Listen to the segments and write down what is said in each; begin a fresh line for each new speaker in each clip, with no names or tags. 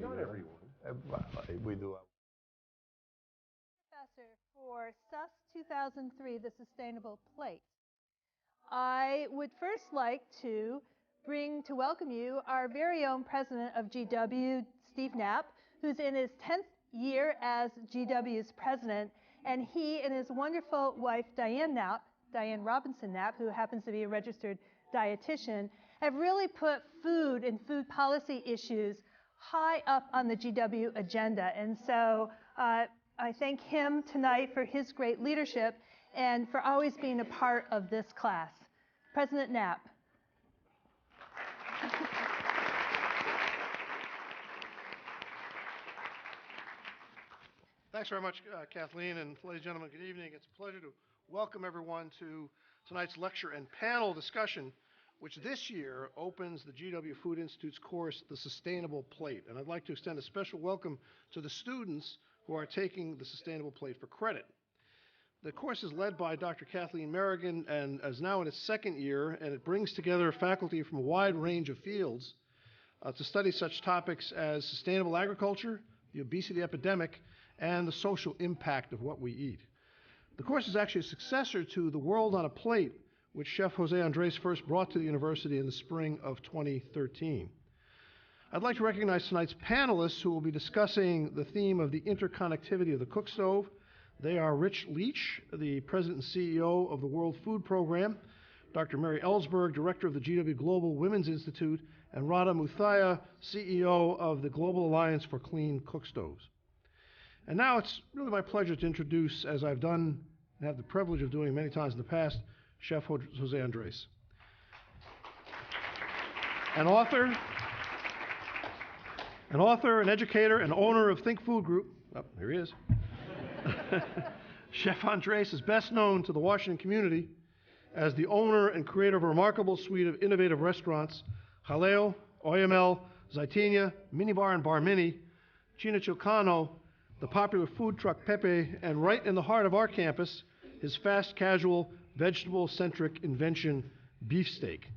Not everyone.
We do.
Professor for SUS 2003, the Sustainable Plate. I would first like to welcome you our very own president of GW, Steve Knapp, who's in his 10th year as GW's president, and he and his wonderful wife, Diane Robinson Knapp, who happens to be a registered dietitian, have really put food and food policy issues high up on the GW agenda. And so I thank him tonight for his great leadership and for always being a part of this class. President Knapp.
Thanks very much, Kathleen, and ladies and gentlemen, good evening. It's a pleasure to welcome everyone to tonight's lecture and panel discussion, which this year opens the GW Food Institute's course, The Sustainable Plate. And I'd like to extend a special welcome to the students who are taking the Sustainable Plate for credit. The course is led by Dr. Kathleen Merrigan and is now in its second year, and it brings together faculty from a wide range of fields to study such topics as sustainable agriculture, the obesity epidemic, and the social impact of what we eat. The course is actually a successor to The World on a Plate, which Chef Jose Andres first brought to the university in the spring of 2013. I'd like to recognize tonight's panelists who will be discussing the theme of the interconnectivity of the Cookstove. They are Rich Leach, the President and CEO of the World Food Program, Dr. Mary Ellsberg, Director of the GW Global Women's Institute, and Radha Muthaya, CEO of the Global Alliance for Clean Cookstoves. And now it's really my pleasure to introduce, as I've done and have the privilege of doing many times in the past, Chef Jose Andres. An author, an educator, and owner of Think Food Group. Oh, here he is. Chef Andres is best known to the Washington community as the owner and creator of a remarkable suite of innovative restaurants, Jaleo, Oyamel, Zaitinia, Minibar and Bar Mini, Chinachilcano, the popular food truck Pepe, and right in the heart of our campus, his fast casual, vegetable-centric invention, Beefsteak.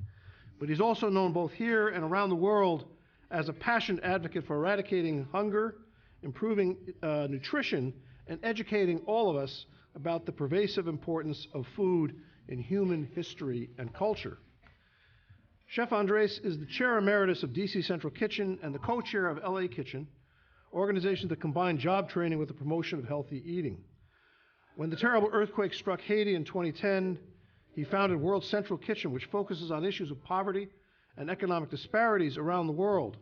But he's also known both here and around the world as a passionate advocate for eradicating hunger, improving nutrition, and educating all of us about the pervasive importance of food in human history and culture. Chef Andres is the chair emeritus of DC Central Kitchen and the co-chair of LA Kitchen, organizations that combine job training with the promotion of healthy eating. When the terrible earthquake struck Haiti in 2010, he founded World Central Kitchen, which focuses on issues of poverty and economic disparities around the world.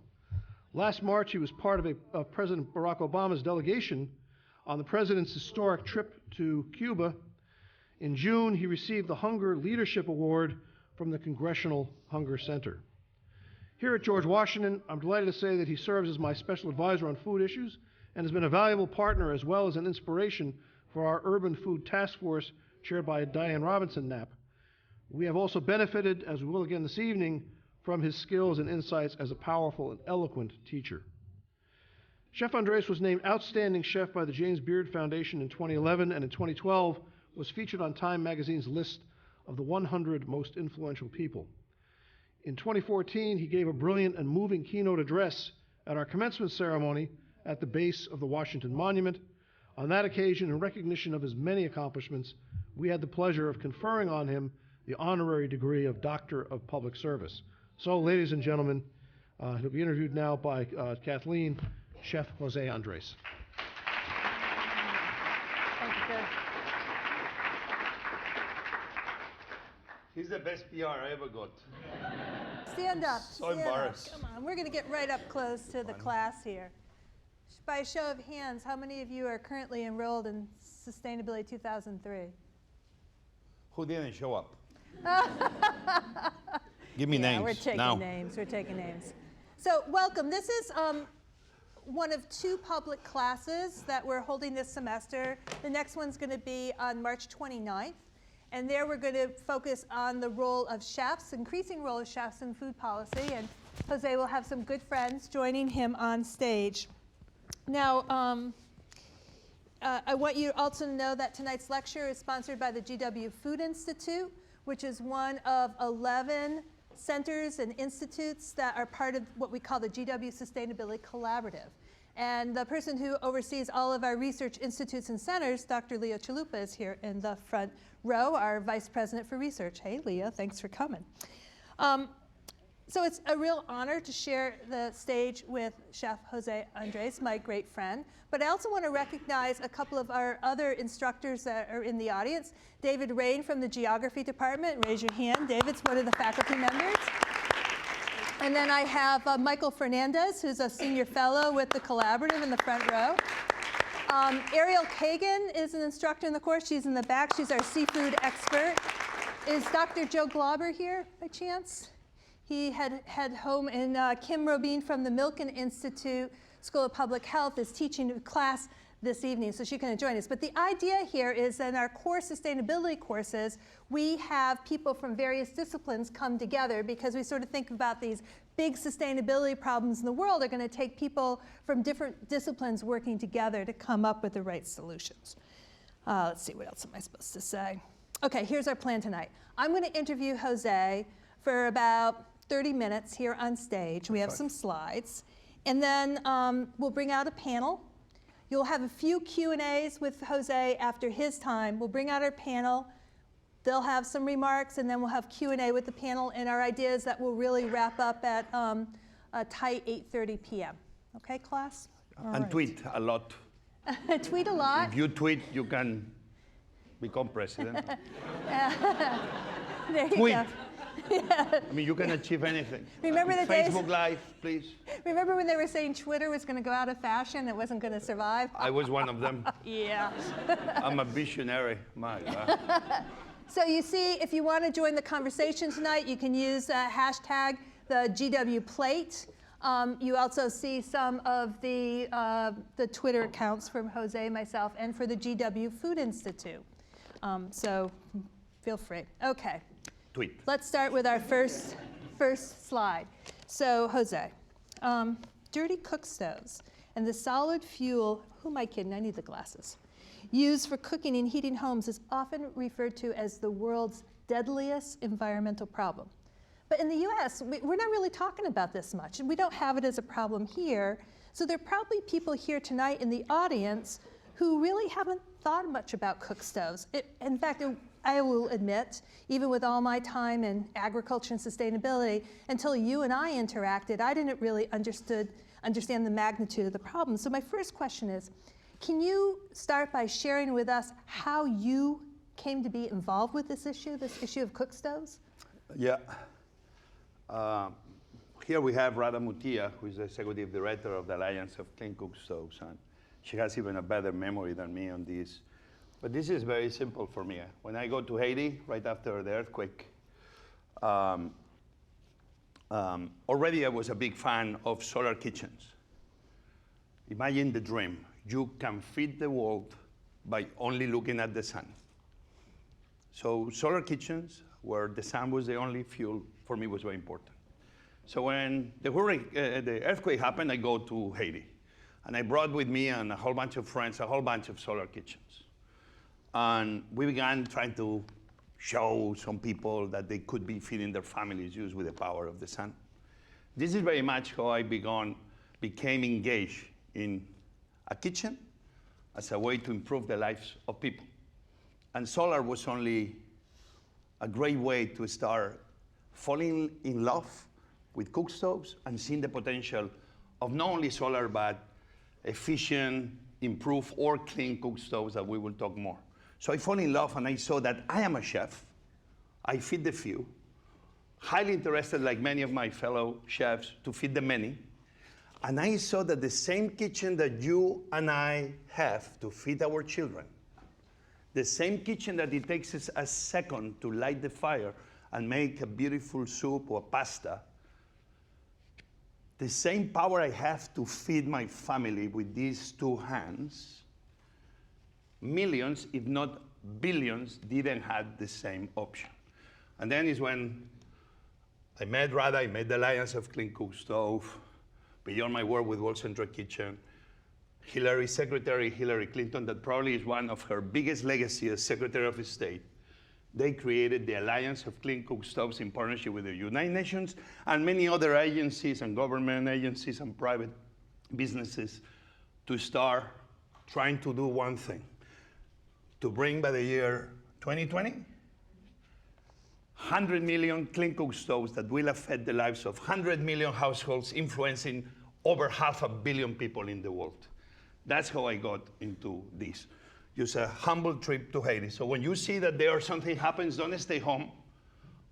Last March, he was part of President Barack Obama's delegation on the president's historic trip to Cuba. In June, he received the Hunger Leadership Award from the Congressional Hunger Center. Here at George Washington, I'm delighted to say that he serves as my special advisor on food issues and has been a valuable partner as well as an inspiration for our Urban Food Task Force chaired by Diane Robinson Knapp. We have also benefited, as we will again this evening, from his skills and insights as a powerful and eloquent teacher. Chef Andres was named Outstanding Chef by the James Beard Foundation in 2011, and in 2012 was featured on Time Magazine's list of the 100 most influential people. In 2014, he gave a brilliant and moving keynote address at our commencement ceremony at the base of the Washington Monument. On that occasion, in recognition of his many accomplishments, we had the pleasure of conferring on him the honorary degree of Doctor of Public Service. So, ladies and gentlemen, he'll be interviewed now by Kathleen, Chef Jose Andres.
Thank you, sir.
He's the best PR I ever got.
Stand up.
So
stand
embarrassed.
Up. Come on, we're going to get right up close to the class here. By a show of hands, how many of you are currently enrolled in Sustainability 2003?
Who didn't show up? Give me names.
We're taking
now.
names. We're taking names. So welcome. This is one of two public classes that we're holding this semester. The next one's going to be on March 29th. And there we're going to focus on the role of chefs, increasing role of chefs in food policy. And Jose will have some good friends joining him on stage. Now, I want you also to know that tonight's lecture is sponsored by the GW Food Institute, which is one of 11 centers and institutes that are part of what we call the GW Sustainability Collaborative. And the person who oversees all of our research institutes and centers, Dr. Leo Chalupa, is here in the front row, our Vice President for Research. Hey, Leo, thanks for coming. So it's a real honor to share the stage with Chef Jose Andres, my great friend. But I also want to recognize a couple of our other instructors that are in the audience. David Rain from the Geography Department. Raise your hand. David's one of the faculty members. And then I have Michael Fernandez, who's a senior fellow with the Collaborative in the front row. Ariel Kagan is an instructor in the course. She's in the back. She's our seafood expert. Is Dr. Joe Glauber here by chance? He had home, and Kim Robin from the Milken Institute School of Public Health is teaching a class this evening, so she can join us. But the idea here is that in our core sustainability courses, we have people from various disciplines come together because we sort of think about these big sustainability problems in the world are going to take people from different disciplines working together to come up with the right solutions. Let's see, what else am I supposed to say? Okay, here's our plan tonight. I'm going to interview Jose for about 30 minutes here on stage. We have some slides. And then we'll bring out a panel. You'll have a few Q&As with Jose after his time. We'll bring out our panel. They'll have some remarks, and then we'll have Q&A with the panel. And our idea is that we'll really wrap up at a tight 8:30 p.m. Okay, class? All
And
right.
tweet a lot.
Tweet a lot.
If you tweet, you can become president.
There you
Tweet.
go. Yeah.
I mean, you can achieve anything.
Remember the days-
Facebook Live, please.
Remember when they were saying Twitter was going to go out of fashion? It wasn't going to survive?
I was one of them.
Yeah.
I'm a visionary. My God.
So you see, if you want to join the conversation tonight, you can use hashtag the GW Plate. You also see some of the Twitter accounts from Jose, myself, and for the GW Food Institute. So feel free. Okay.
Tweet.
Let's start with our first slide. So Jose, dirty cook stoves and the solid fuel, who am I kidding? I need the glasses. Used for cooking and heating homes is often referred to as the world's deadliest environmental problem. But in the US, we're not really talking about this much, and we don't have it as a problem here. So there are probably people here tonight in the audience who really haven't thought much about cook stoves. In fact, I will admit, even with all my time in agriculture and sustainability, until you and I interacted, I didn't really understand the magnitude of the problem. So my first question is, can you start by sharing with us how you came to be involved with this issue of cook stoves?
Yeah. Here we have Radha Mutia, who is the executive director of the Alliance of Clean Cookstoves, and she has even a better memory than me on this. But this is very simple for me. When I go to Haiti, right after the earthquake, already I was a big fan of solar kitchens. Imagine the dream. You can feed the world by only looking at the sun. So solar kitchens, where the sun was the only fuel, for me was very important. So when the earthquake happened, I go to Haiti. And I brought with me and a whole bunch of friends, a whole bunch of solar kitchens. And we began trying to show some people that they could be feeding their families just with the power of the sun. This is very much how I became engaged in a kitchen as a way to improve the lives of people. And solar was only a great way to start falling in love with cook stoves and seeing the potential of not only solar, but efficient, improved, or clean cook stoves that we will talk more. So I fell in love and I saw that I am a chef. I feed the few, highly interested, like many of my fellow chefs, to feed the many. And I saw that the same kitchen that you and I have to feed our children, the same kitchen that it takes us a second to light the fire and make a beautiful soup or pasta, the same power I have to feed my family with these two hands, millions, if not billions, didn't have the same option. And then is when I met Radha, I met the Alliance of Clean Cook Stove, beyond my work with World Central Kitchen, Secretary Hillary Clinton, that probably is one of her biggest legacies as Secretary of State, They created the Alliance of Clean Cookstoves in partnership with the United Nations and many other agencies and government agencies and private businesses to start trying to do one thing, to bring by the year 2020, 100 million clean cookstoves that will affect the lives of 100 million households, influencing over 500 million people in the world. That's how I got into this. Just a humble trip to Haiti. So when you see that there something happens, don't stay home,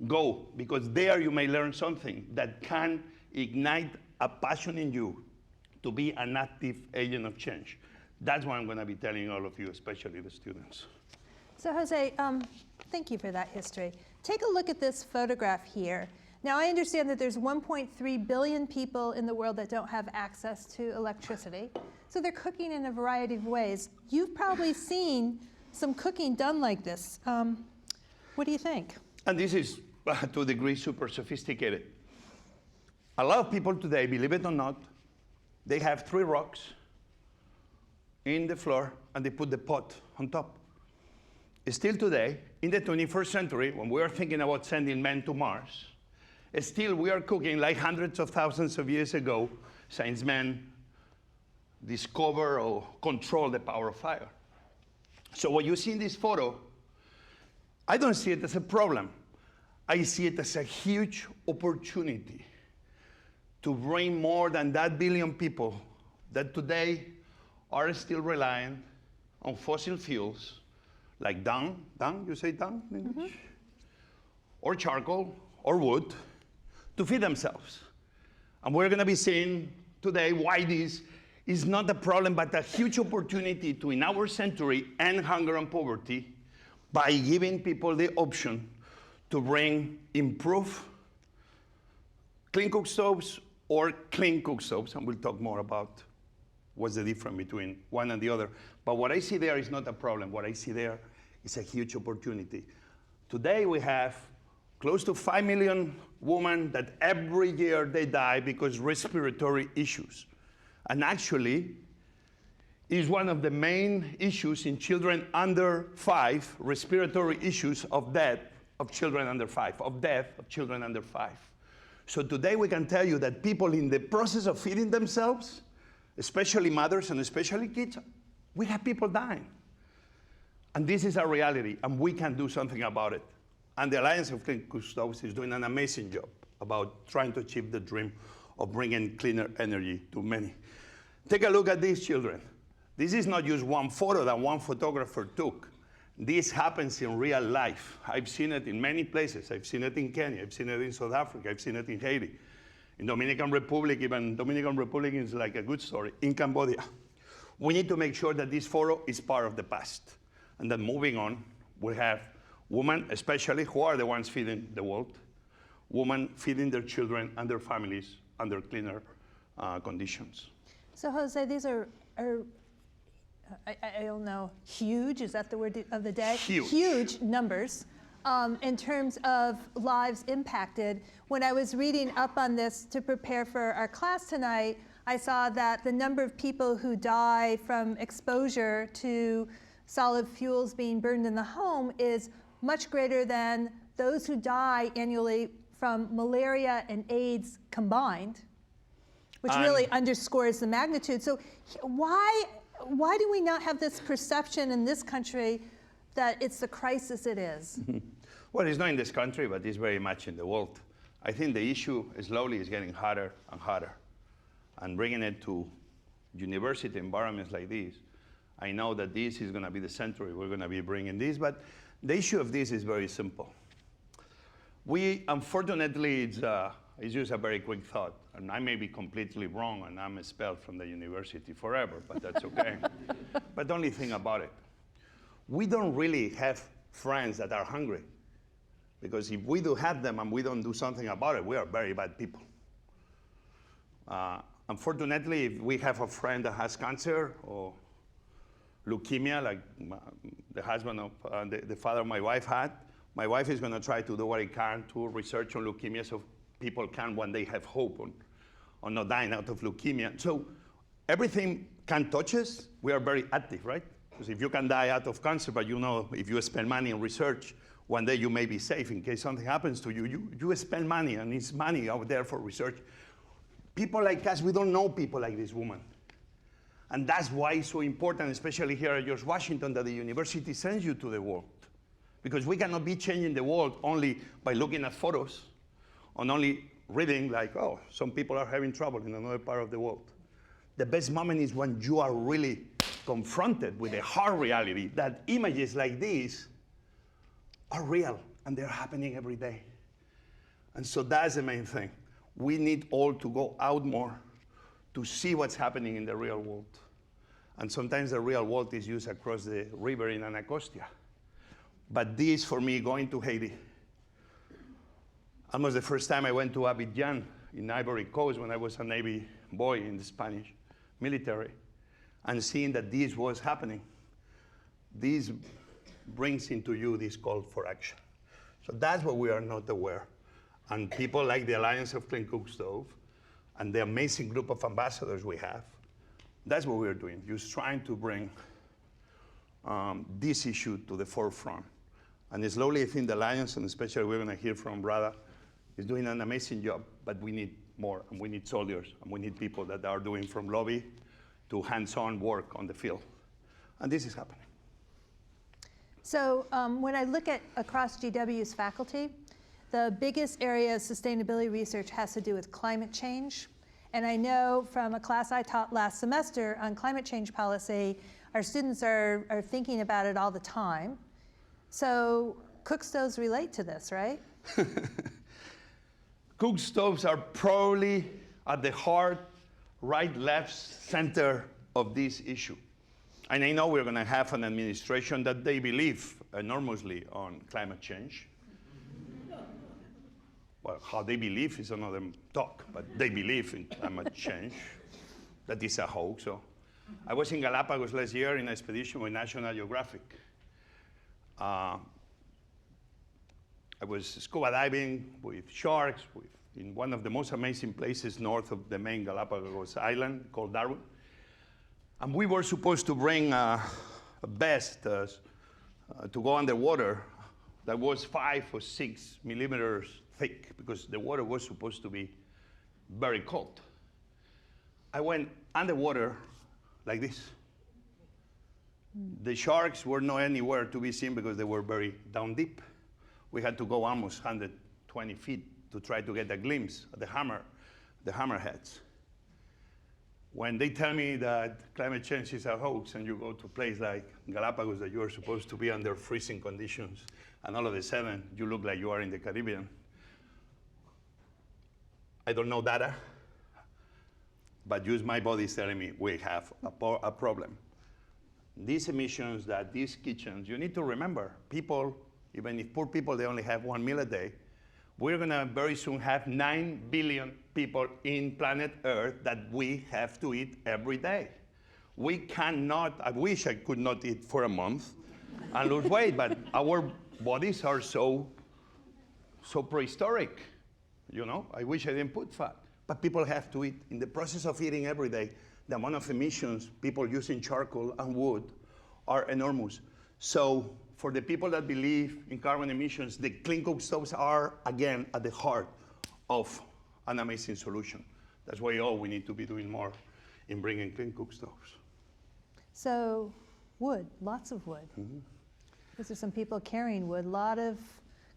go, because there you may learn something that can ignite a passion in you to be an active agent of change. That's what I'm going to be telling all of you, especially the students.
So Jose, thank you for that history. Take a look at this photograph here. Now I understand that there's 1.3 billion people in the world that don't have access to electricity. So they're cooking in a variety of ways. You've probably seen some cooking done like this. What do you think?
And this is, to a degree, super sophisticated. A lot of people today, believe it or not, they have 3 rocks in the floor and they put the pot on top. Still today, in the 21st century, when we are thinking about sending men to Mars, still we are cooking like hundreds of thousands of years ago, since men discover or control the power of fire. So what you see in this photo, I don't see it as a problem. I see it as a huge opportunity to bring more than that billion people that today are still reliant on fossil fuels, like dung, you say dung in English? Or charcoal, or wood, to feed themselves. And we're going to be seeing today why this is not a problem, but a huge opportunity to, in our century, end hunger and poverty by giving people the option to bring improved clean cookstoves or clean cookstoves, and we'll talk more about what's the difference between one and the other. But what I see there is not a problem. What I see there is a huge opportunity. Today we have close to 5 million women that every year they die because respiratory issues. And actually, is one of the main issues in children under 5, respiratory issues of death of children under 5, of death of children under 5. So today we can tell you that people in the process of feeding themselves, especially mothers and especially kids, we have people dying. And this is our reality, and we can do something about it. And the Alliance of Clean Cookstoves is doing an amazing job about trying to achieve the dream of bringing cleaner energy to many. Take a look at these children. This is not just one photo that one photographer took. This happens in real life. I've seen it in many places. I've seen it in Kenya. I've seen it in South Africa. I've seen it in Haiti. In Dominican Republic, even Dominican Republic is like a good story. In Cambodia. We need to make sure that this photo is part of the past. And then moving on, we have women, especially, who are the ones feeding the world, women feeding their children and their families under cleaner conditions.
So Jose, these are I don't know, huge, is that the word of the day?
Huge.
Huge numbers in terms of lives impacted. When I was reading up on this to prepare for our class tonight, I saw that the number of people who die from exposure to solid fuels being burned in the home is much greater than those who die annually from malaria and AIDS combined, which really underscores the magnitude. So why do we not have this perception in this country that it's the crisis it is?
Well, it's not in this country, but it's very much in the world. I think the issue slowly is getting harder and harder. And bringing it to university environments like this, I know that this is going to be the century we're going to be bringing this, but the issue of this is very simple. We, unfortunately, it's just a very quick thought, and I may be completely wrong, and I'm expelled from the university forever, but that's okay. But the only thing about it, we don't really have friends that are hungry, because if we do have them and we don't do something about it, we are very bad people. Unfortunately, if we have a friend that has cancer or leukemia, like the husband of the father of my wife had, my wife is going to try to do what I can to research on leukemia so people can one day have hope on not dying out of leukemia. So everything can touch us. We are very active, right? Because if you can die out of cancer, but you know if you spend money on research, one day you may be safe in case something happens to you. You spend money, and it's money out there for research. People like us, we don't know people like this woman. And that's why it's so important, especially here at George Washington, that the university sends you to the world. Because we cannot be changing the world only by looking at photos, and only reading like, oh, some people are having trouble in another part of the world. The best moment is when you are really confronted with the hard reality that images like these are real, and they're happening every day. And so that's the main thing. We need all to go out more to see what's happening in the real world. And sometimes the real world is used across the river in Anacostia. But this, for me, going to Haiti, almost the first time I went to Abidjan in Ivory Coast when I was a Navy boy in the Spanish military, and seeing that this was happening, this brings into you this call for action. So that's what we are not aware. And people like the Alliance of Clean Cookstove and the amazing group of ambassadors we have, that's what we're doing, just trying to bring this issue to the forefront. And slowly, I think the Alliance, and especially we're going to hear from Brada, is doing an amazing job, but we need more, and we need soldiers, and we need people that are doing from lobby to hands-on work on the field. And this is happening.
So when I look at across GW's faculty, the biggest area of sustainability research has to do with climate change. And I know from a class I taught last semester on climate change policy, our students are thinking about it all the time. So Cookstoves relate to this, right?
Cookstoves are probably at the heart, right, left, center of this issue. And I know we're going to have an administration that they believe enormously on climate change. Well, how they believe is another talk, but they believe in climate change. That is a hoax. So I was in Galapagos last year in an expedition with National Geographic. I was scuba diving with sharks in one of the most amazing places north of the main Galapagos island called Darwin. And we were supposed to bring a vest to go underwater that was 5 or 6 millimeters thick, because the water was supposed to be very cold. I went underwater like this. The sharks were not anywhere to be seen because they were very down deep. We had to go almost 120 feet to try to get a glimpse of the hammerheads. When they tell me that climate change is a hoax and you go to a place like Galapagos that you are supposed to be under freezing conditions, and all of a sudden you look like you are in the Caribbean, I don't know data, but just my body is telling me we have a problem. These emissions, these kitchens, you need to remember, people, even if poor people, they only have 1 meal a day, we're going to very soon have 9 billion people in planet Earth that we have to eat every day. We cannot, I wish I could not eat for a month and lose weight, but our bodies are so prehistoric. You know, I wish I didn't put fat, but people have to eat. In the process of eating every day, the amount of emissions people using charcoal and wood are enormous. So for the people that believe in carbon emissions, the clean cook stoves are, again, at the heart of an amazing solution. That's why we need to be doing more in bringing clean cook stoves.
So wood, lots of wood. Mm-hmm. These are some people carrying wood, a lot of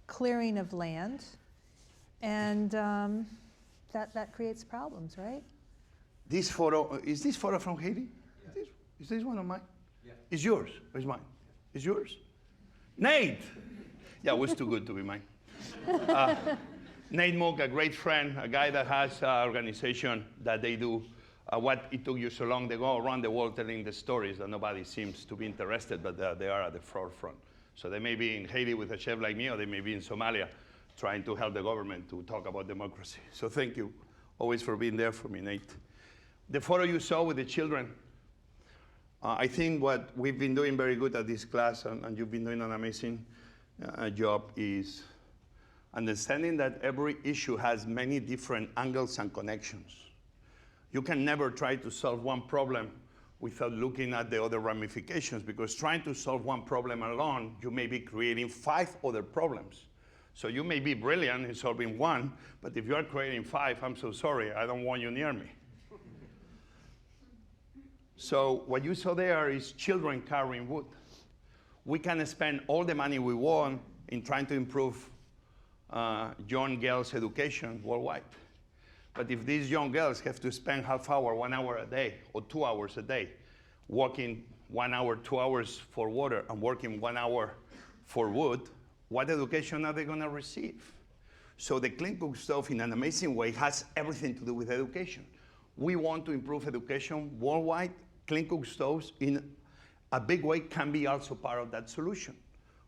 clearing of land. And that creates problems, right?
This photo, is this photo from Haiti? Yeah. Is this one of mine? Yeah. It's yours, or is mine? Yeah. It's yours? Nate! Yeah, it was too good to be mine. Nate Mook, a great friend, a guy that has an organization that they do what it took you so long. They go around the world telling the stories that nobody seems to be interested, but they are at the forefront. So they may be in Haiti with a chef like me, or they may be in Somalia trying to help the government to talk about democracy. So thank you always for being there for me, Nate. The photo you saw with the children, I think what we've been doing very good at this class, and you've been doing an amazing job, is understanding that every issue has many different angles and connections. You can never try to solve one problem without looking at the other ramifications, because trying to solve one problem alone, you may be creating 5 other problems. So you may be brilliant in solving one, but if you are creating 5, I'm so sorry, I don't want you near me. So what you saw there is children carrying wood. We can spend all the money we want in trying to improve young girls' education worldwide. But if these young girls have to spend half hour, 1 hour a day, or 2 hours a day, walking 1 hour, 2 hours for water, and working 1 hour for wood, what education are they going to receive? So the Clean Cook Stove, in an amazing way, has everything to do with education. We want to improve education worldwide. Clean Cook Stoves, in a big way, can be also part of that solution.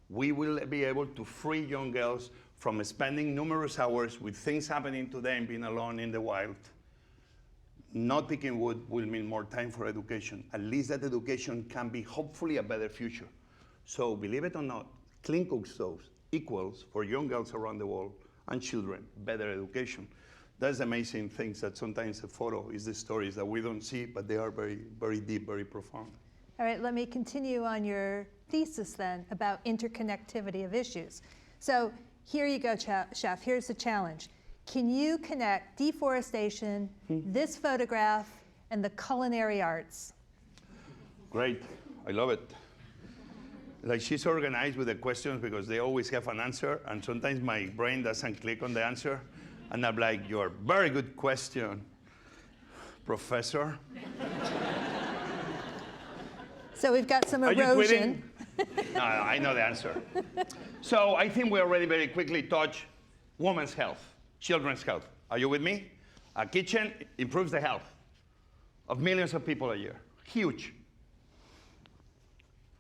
We will be able to free young girls from spending numerous hours with things happening to them being alone in the wild. Not picking wood will mean more time for education. At least that education can be hopefully a better future. So believe it or not, Clean Cook Stoves equals, for young girls around the world and children, better education. That's amazing things that sometimes a photo is the stories that we don't see, but they are very, very deep, very profound.
All right, let me continue on your thesis then about interconnectivity of issues. So here you go, Chef. Here's the challenge. Can you connect deforestation, this photograph, and the culinary arts?
Great. I love it. Like, she's organized with the questions because they always have an answer, and sometimes my brain doesn't click on the answer, and I'm like, "You're a very good question, Professor."
So we've got some
Are you
erosion.
quitting? No, I know the answer. So I think we already very quickly touched women's health, children's health. Are you with me? A kitchen improves the health of millions of people a year. Huge.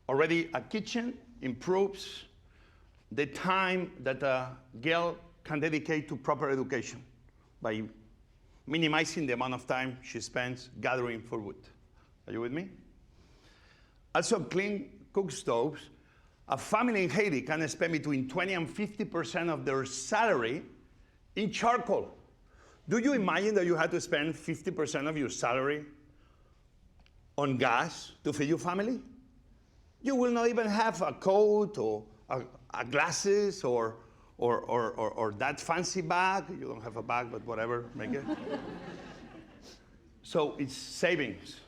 Already a kitchen improves the time that a girl can dedicate to proper education by minimizing the amount of time she spends gathering for wood. Are you with me? Also, Clean Cook Stoves, a family in Haiti can spend between 20 and 50% of their salary in charcoal. Do you imagine that you had to spend 50% of your salary on gas to feed your family? You will not even have a coat or a glasses or that fancy bag. You don't have a bag, but whatever, make it. So it's savings.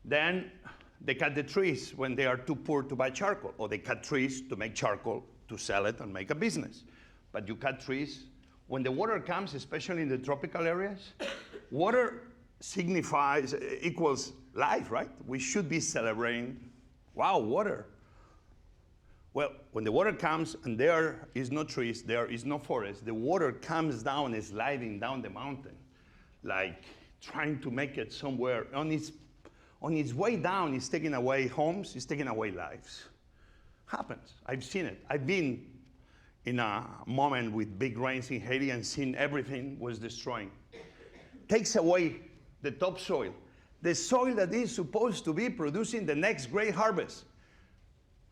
Then they cut the trees when they are too poor to buy charcoal, or they cut trees to make charcoal to sell it and make a business. But you cut trees when the water comes, especially in the tropical areas. Water signifies, equals life, right? We should be celebrating, wow, water. Well, when the water comes and there is no trees, there is no forest, the water comes down, sliding down the mountain, like trying to make it somewhere. On its way down, it's taking away homes, it's taking away lives. Happens. I've seen it. I've been in a moment with big rains in Haiti and seen everything was destroying. Takes away the topsoil, the soil that is supposed to be producing the next great harvest.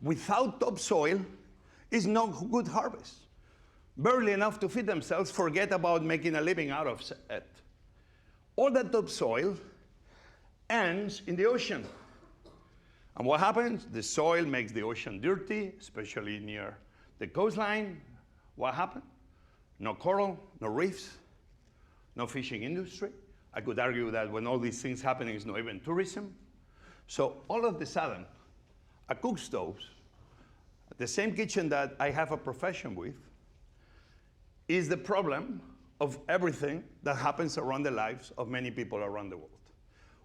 Without topsoil, is no good harvest. Barely enough to feed themselves, forget about making a living out of it. All that topsoil ends in the ocean. And what happens? The soil makes the ocean dirty, especially near the coastline. What happened? No coral, no reefs, no fishing industry. I could argue that when all these things happening, it's not even tourism. So all of a sudden, a cook stove, the same kitchen that I have a profession with, is the problem of everything that happens around the lives of many people around the world.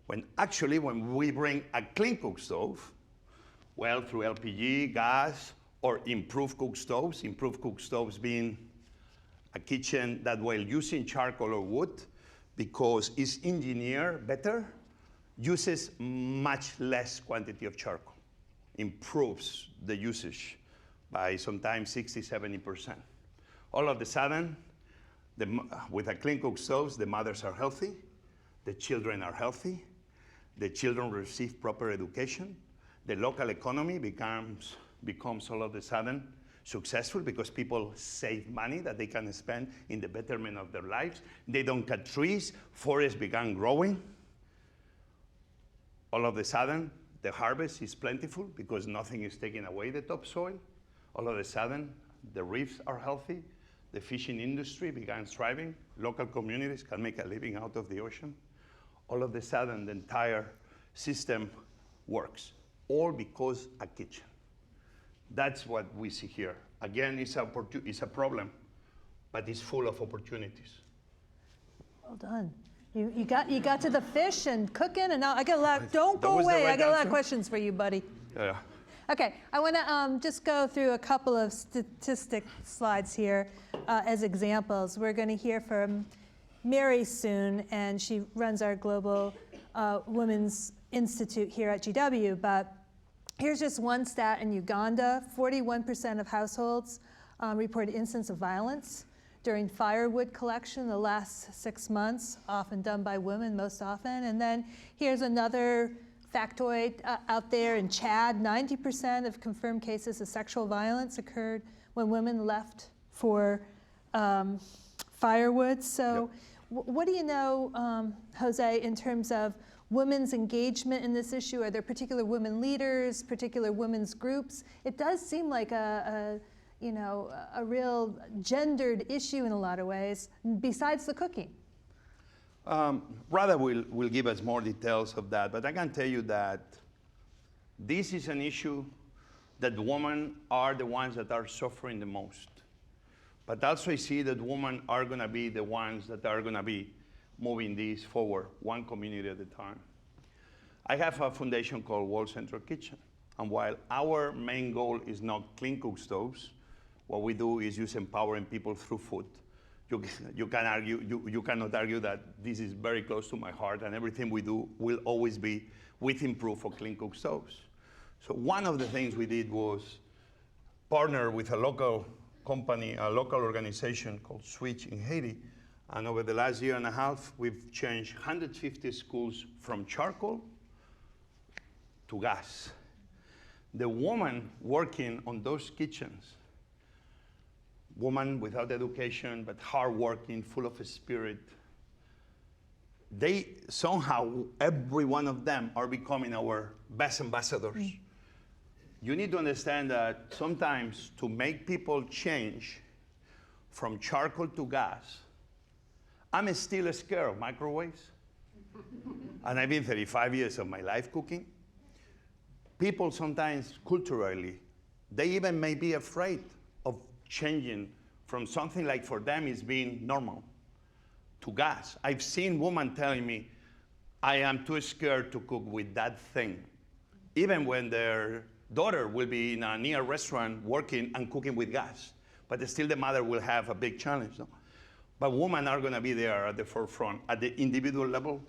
When actually, when we bring a clean cook stove, well, through LPG, gas, or improved cook stoves being a kitchen that, while using charcoal or wood, because it's engineered better, uses much less quantity of charcoal, improves the usage by sometimes 60, 70%. All of a sudden, with a clean cook stoves, the mothers are healthy, the children are healthy, the children receive proper education, the local economy becomes all of a sudden successful because people save money that they can spend in the betterment of their lives. They don't cut trees, forests began growing. all of a sudden, the harvest is plentiful because nothing is taking away the topsoil. All of a sudden, the reefs are healthy. The fishing industry began thriving. Local communities can make a living out of the ocean. All of a sudden, the entire system works, all because a kitchen. That's what we see here. Again, it's a problem, but it's full of opportunities.
Well done. You got to the fish and cooking, and now I got a lot. Don't go
was the
away.
right
I got a lot of
answer?
questions for you, buddy.
Yeah.
Okay, I want to just go through a couple of statistic slides here as examples. We're going to hear from Mary soon, and she runs our Global Women's Institute here at GW. But here's just one stat in Uganda: 41% of households reported instances of violence during firewood collection the last 6 months, often done by women most often. And then here's another factoid out there in Chad: 90% of confirmed cases of sexual violence occurred when women left for firewood. So what do you know, Jose, in terms of women's engagement in this issue? Are there particular women leaders, particular women's groups? It does seem like a real gendered issue in a lot of ways, besides the cooking.
Radha will give us more details of that, but I can tell you that this is an issue that women are the ones that are suffering the most. But also I see that women are going to be the ones that are going to be moving this forward, one community at a time. I have a foundation called World Central Kitchen, and while our main goal is not clean Cookstoves, what we do is use empowering people through food. You cannot argue that this is very close to my heart, and everything we do will always be with improve for clean Cookstoves. So one of the things we did was partner with a local company, a local organization called Switch in Haiti, and over the last year and a half, we've changed 150 schools from charcoal to gas. The woman working on those kitchens, woman without education, but hardworking, full of a spirit, they somehow, every one of them are becoming our best ambassadors. You need to understand that sometimes to make people change from charcoal to gas, I'm still scared of microwaves. And I've been 35 years of my life cooking. People sometimes culturally, they even may be afraid of changing from something like for them is being normal to gas. I've seen women telling me, I am too scared to cook with that thing. Even when their daughter will be in a near restaurant working and cooking with gas. But still the mother will have a big challenge. No? But women are going to be there at the forefront, at the individual level,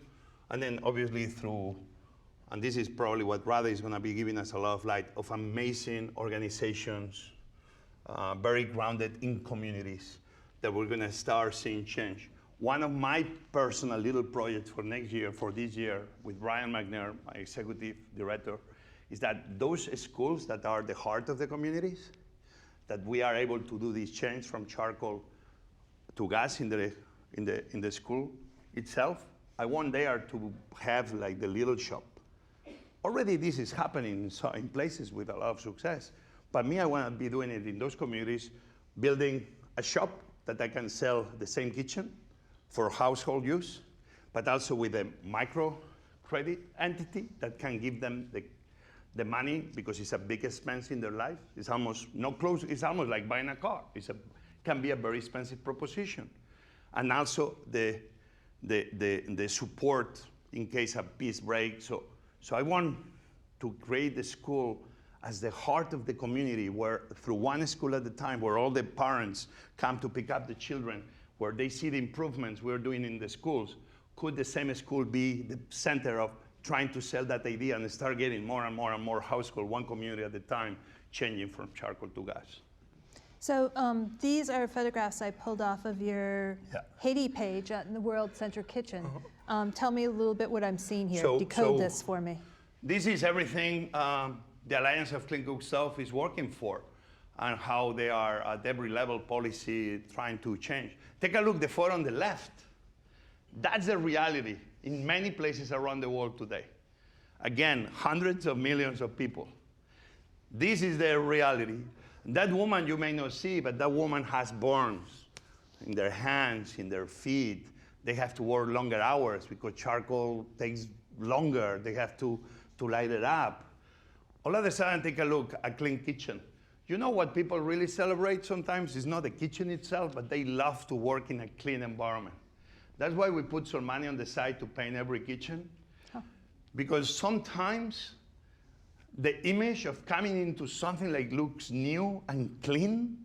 and then obviously through, and this is probably what Radha is going to be giving us a lot of light, of amazing organizations, very grounded in communities, that we're going to start seeing change. One of my personal little projects for next year, for this year, with Brian McNair, my executive director, is that those schools that are the heart of the communities, that we are able to do this change from charcoal to gas in the school itself. I want there to have like the little shop. Already this is happening in places with a lot of success. But me, I want to be doing it in those communities, building a shop that I can sell the same kitchen for household use, but also with a micro credit entity that can give them the money, because it's a big expense in their life. It's almost not close. It's almost like buying a car. Can be a very expensive proposition. And also the support in case a piece breaks. So I want to create the school as the heart of the community, where through one school at a time, where all the parents come to pick up the children, where they see the improvements we're doing in the schools. Could the same school be the center of trying to sell that idea and start getting more and more and more households, one community at a time, changing from charcoal to gas?
So these are photographs I pulled off of your Haiti page in the World Central Kitchen. Tell me a little bit what I'm seeing here. Decode this for me.
This is everything the Alliance of Clean Cookstoves is working for, and how they are at every level policy trying to change. Take a look, the photo on the left. That's the reality in many places around the world today. Again, hundreds of millions of people. This is their reality. That woman you may not see, but that woman has burns in their hands, in their feet. They have to work longer hours because charcoal takes longer. They have to light it up. All of a sudden, take a look at clean kitchen. You know what people really celebrate sometimes? It's not the kitchen itself, but they love to work in a clean environment. That's why we put some money on the side to paint every kitchen. Oh. Because sometimes the image of coming into something like looks new and clean,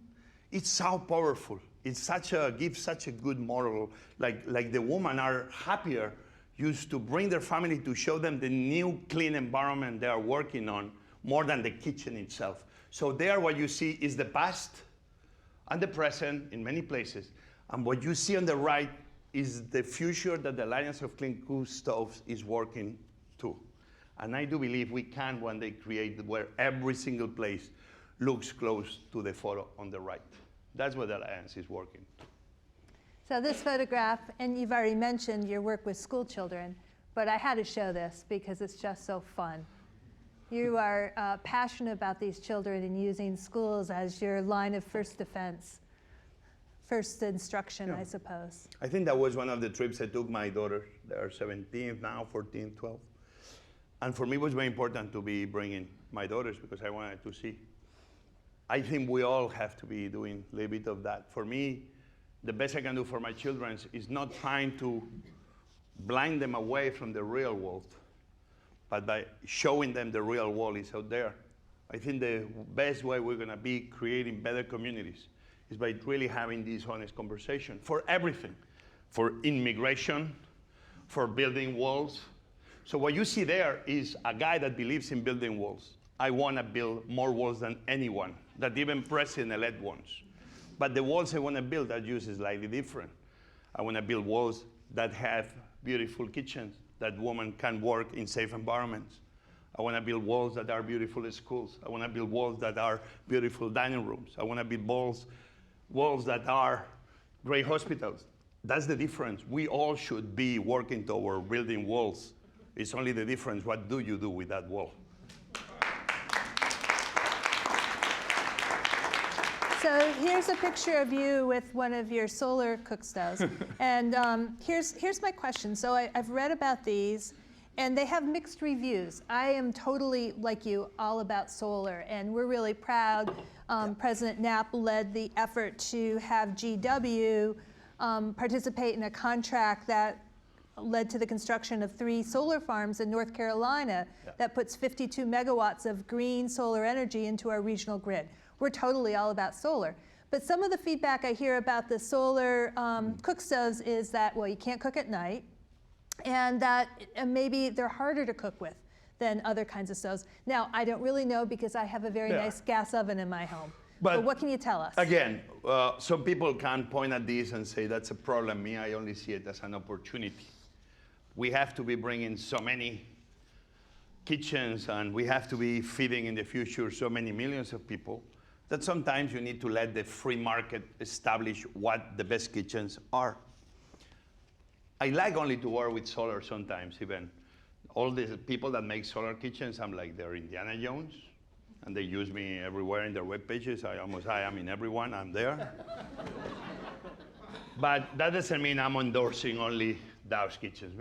it's so powerful. It's gives such a good model. Like the women are happier used to bring their family to show them the new clean environment they are working on more than the kitchen itself. So there what you see is the past and the present in many places. And what you see on the right is the future that the Alliance of Clean Cookstoves is working to. And I do believe we can one day create where every single place looks close to the photo on the right. That's what the Alliance is working to.
So this photograph, and you've already mentioned your work with school children, but I had to show this because it's just so fun. You are passionate about these children and using schools as your line of first defense, first instruction, yeah. I suppose.
I think that was one of the trips I took my daughters. They are 17 now, 14, 12. And for me, it was very important to be bringing my daughters because I wanted to see. I think we all have to be doing a little bit of that. For me, the best I can do for my children is not trying to blind them away from the real world, but by showing them the real world is out there. I think the best way we're going to be creating better communities is by really having this honest conversation for everything, for immigration, for building walls. So what you see there is a guy that believes in building walls. I want to build more walls than anyone, that even president-elect wants. But the walls I want to build are used slightly different. I want to build walls that have beautiful kitchens, that women can work in safe environments. I want to build walls that are beautiful schools. I want to build walls that are beautiful dining rooms. I want to build walls that are great hospitals. That's the difference. We all should be working toward building walls. It's only the difference, what do you do with that wall?
So here's a picture of you with one of your solar cookstoves. And here's my question. So I've read about these, and they have mixed reviews. I am totally, like you, all about solar, and we're really proud. President Knapp led the effort to have GW participate in a contract that led to the construction of 3 solar farms in North Carolina that puts 52 megawatts of green solar energy into our regional grid. We're totally all about solar. But some of the feedback I hear about the solar cookstoves is that, well, you can't cook at night, and that maybe they're harder to cook with than other kinds of stoves. Now, I don't really know because I have a very nice gas oven in my home. But what can you tell us?
Again, some people can point at this and say that's a problem. Me, I only see it as an opportunity. We have to be bringing so many kitchens, and we have to be feeding in the future so many millions of people, that sometimes you need to let the free market establish what the best kitchens are. I like only to work with solar sometimes, even. All the people that make solar kitchens, I'm like, they're Indiana Jones, and they use me everywhere in their web pages. I am in everyone, I'm there. But that doesn't mean I'm endorsing only those kitchens.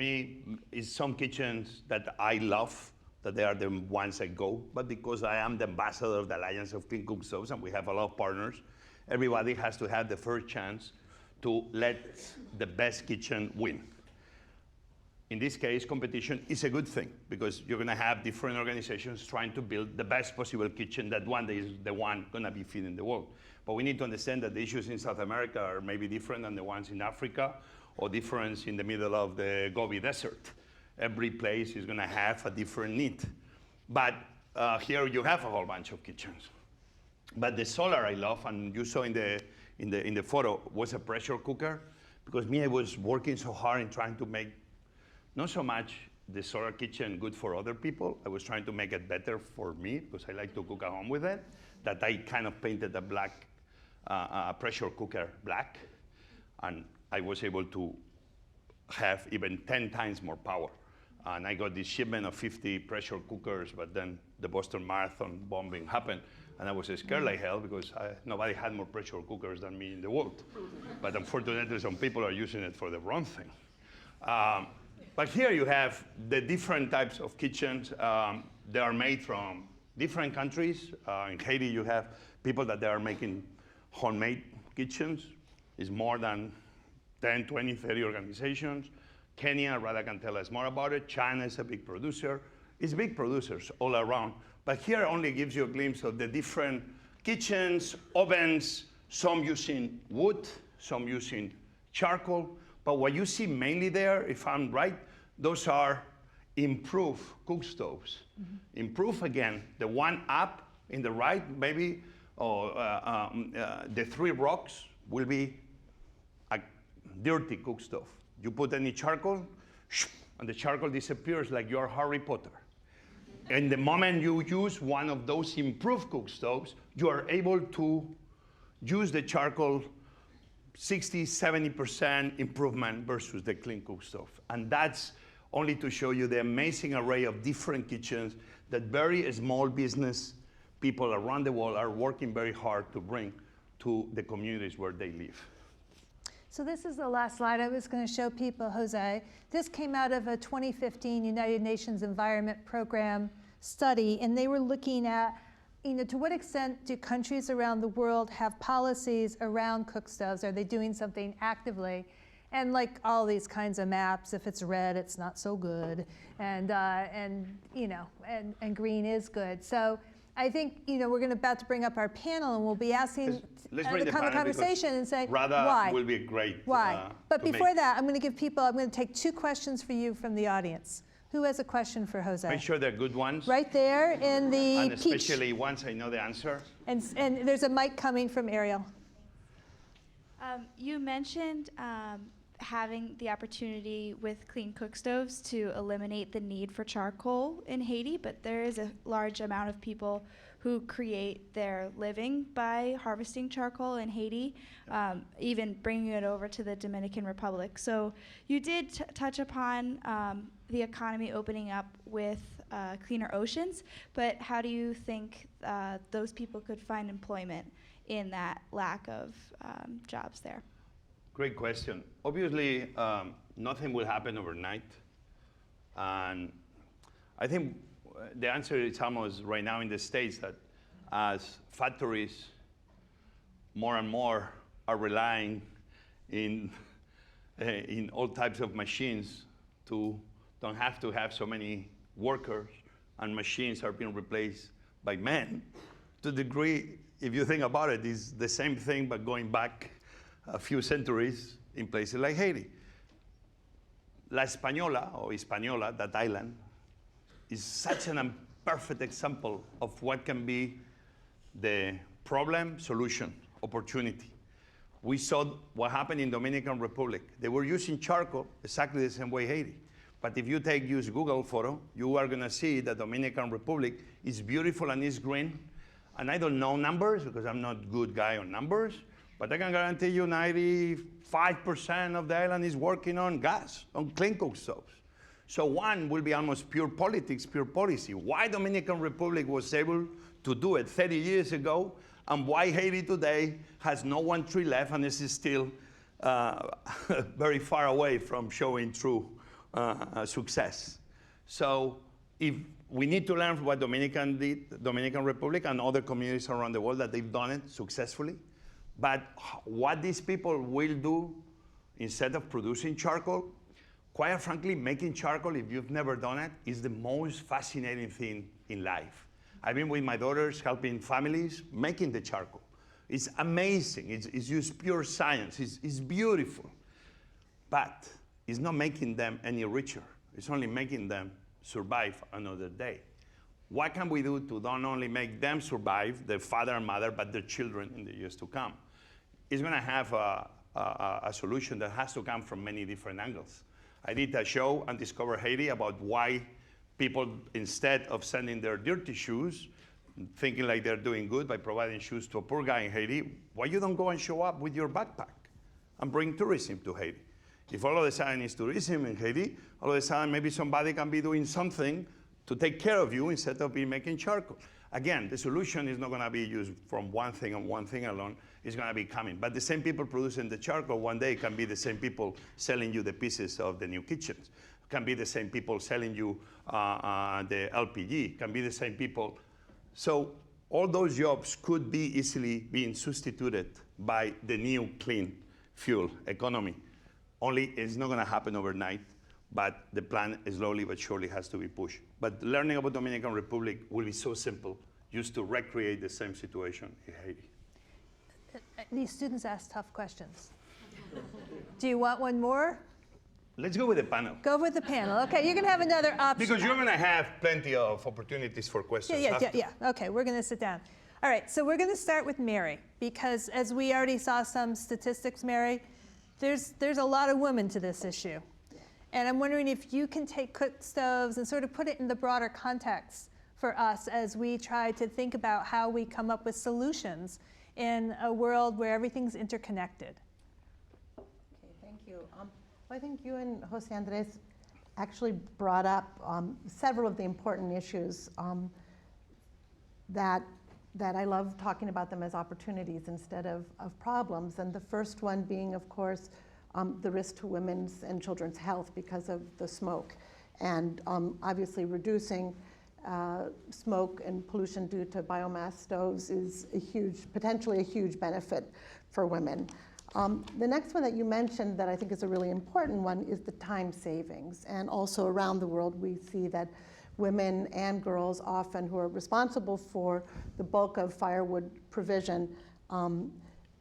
It's some kitchens that I love, that they are the ones I go, but because I am the ambassador of the Alliance of Clean Cookstoves and we have a lot of partners, everybody has to have the first chance to let the best kitchen win. In this case, competition is a good thing because you're going to have different organizations trying to build the best possible kitchen that one day is the one going to be feeding the world. But we need to understand that the issues in South America are maybe different than the ones in Africa or different in the middle of the Gobi Desert. Every place is going to have a different need. But here you have a whole bunch of kitchens. But the solar I love, and you saw in the photo, was a pressure cooker. Because I was working so hard in trying to make not so much the solar kitchen good for other people. I was trying to make it better for me because I like to cook at home with it. That I kind of painted the black pressure cooker black. And I was able to have even 10 times more power. And I got this shipment of 50 pressure cookers, but then the Boston Marathon bombing happened, and I was scared like hell because nobody had more pressure cookers than me in the world. But unfortunately, some people are using it for the wrong thing. But here you have the different types of kitchens. They are made from different countries. In Haiti, you have people that they are making homemade kitchens. It's more than 10, 20, 30 organizations. Kenya, Rada can tell us more about it. China is a big producer. It's big producers all around. But here only gives you a glimpse of the different kitchens, ovens, some using wood, some using charcoal. But what you see mainly there, if I'm right, those are improved Cookstoves. Mm-hmm. Improved, again, the one up in the right, maybe, or the 3 rocks will be a dirty Cookstove. You put any charcoal, and the charcoal disappears like you're Harry Potter. And the moment you use one of those improved Cookstoves, you are able to use the charcoal 60, 70% improvement versus the clean Cookstove. And that's only to show you the amazing array of different kitchens that very small business people around the world are working very hard to bring to the communities where they live.
So this is the last slide I was going to show people, Jose. This came out of a 2015 United Nations Environment Program study, and they were looking at, to what extent do countries around the world have policies around cookstoves? Are they doing something actively? And like all these kinds of maps, if it's red, it's not so good, and green is good. So I think we're about to bring up our panel, and we'll be asking
let's bring the panel
conversation and say
Rada
why
will be great.
Why? But before that, I'm going to take 2 questions for you from the audience. Who has a question for Jose?
Make sure they're good ones.
Right there in the
and especially once I know the answer.
And there's a mic coming from Ariel.
You mentioned having the opportunity with clean cookstoves to eliminate the need for charcoal in Haiti, but there is a large amount of people who create their living by harvesting charcoal in Haiti, even bringing it over to the Dominican Republic. So you did touch upon the economy opening up with cleaner oceans, but how do you think those people could find employment in that lack of jobs there?
Great question. Obviously, nothing will happen overnight. And I think the answer is almost right now in the States that as factories more and more are relying in all types of machines to don't have to have so many workers, and machines are being replaced by men. To the degree, if you think about it, it's the same thing but going back a few centuries in places like Haiti. La Española, or Hispaniola, that island, is such an perfect example of what can be the problem, solution, opportunity. We saw what happened in Dominican Republic. They were using charcoal exactly the same way Haiti. But if you use Google photo, you are going to see that Dominican Republic is beautiful and is green. And I don't know numbers because I'm not a good guy on numbers, but I can guarantee you 95% of the island is working on gas, on clean cookstoves. So one will be almost pure politics, pure policy. Why Dominican Republic was able to do it 30 years ago, and why Haiti today has no one tree left and is still very far away from showing true success. So if we need to learn from what Dominican Republic and other communities around the world that they've done it successfully. But what these people will do instead of producing charcoal, quite frankly, making charcoal, if you've never done it, is the most fascinating thing in life. I've been with my daughters helping families making the charcoal. It's amazing. It's just pure science. It's beautiful. But it's not making them any richer. It's only making them survive another day. What can we do to not only make them survive, their father and mother, but their children in the years to come? It's going to have a solution that has to come from many different angles. I did a show on Discover Haiti about why people, instead of sending their dirty shoes, thinking like they're doing good by providing shoes to a poor guy in Haiti, why you don't go and show up with your backpack and bring tourism to Haiti? If all of a sudden it's tourism in Haiti, all of a sudden maybe somebody can be doing something to take care of you instead of being making charcoal. Again, the solution is not going to be used from one thing and one thing alone. It's going to be coming. But the same people producing the charcoal one day can be the same people selling you the pieces of the new kitchens. Can be the same people selling you the LPG. Can be the same people. So all those jobs could be easily being substituted by the new clean fuel economy. Only it's not going to happen overnight, but the plan slowly but surely has to be pushed. But learning about Dominican Republic will be so simple, just to recreate the same situation in Haiti.
These students ask tough questions. Do you want one more?
Let's go with the panel.
Go with the panel. Okay, you can have another option.
Because you're going to have plenty of opportunities for questions.
Yeah. Okay, we're going to sit down. All right, so we're going to start with Mary, because as we already saw some statistics, Mary, there's a lot of women to this issue. And I'm wondering if you can take Cookstoves and sort of put it in the broader context for us as we try to think about how we come up with solutions in a world where everything's interconnected.
Okay, thank you. I think you and Jose Andres actually brought up several of the important issues that I love talking about them as opportunities instead of problems. And the first one being, of course, the risk to women's and children's health because of the smoke. And obviously reducing smoke and pollution due to biomass stoves is potentially a huge benefit for women. The next one that you mentioned that I think is a really important one is the time savings. And also around the world, we see that women and girls often who are responsible for the bulk of firewood provision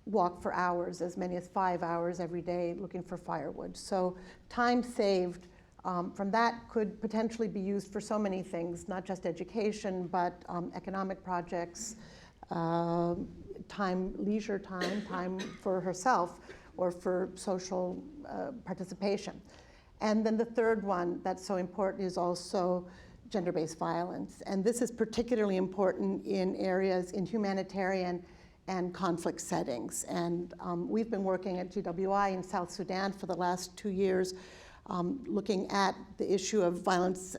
walk for hours, as many as 5 hours every day looking for firewood. So time saved from that could potentially be used for so many things, not just education, but economic projects, leisure time for herself or for social participation. And then the third one that's so important is also gender-based violence. And this is particularly important in areas in humanitarian and conflict settings. And we've been working at GWI in South Sudan for the last 2 years, looking at the issue of violence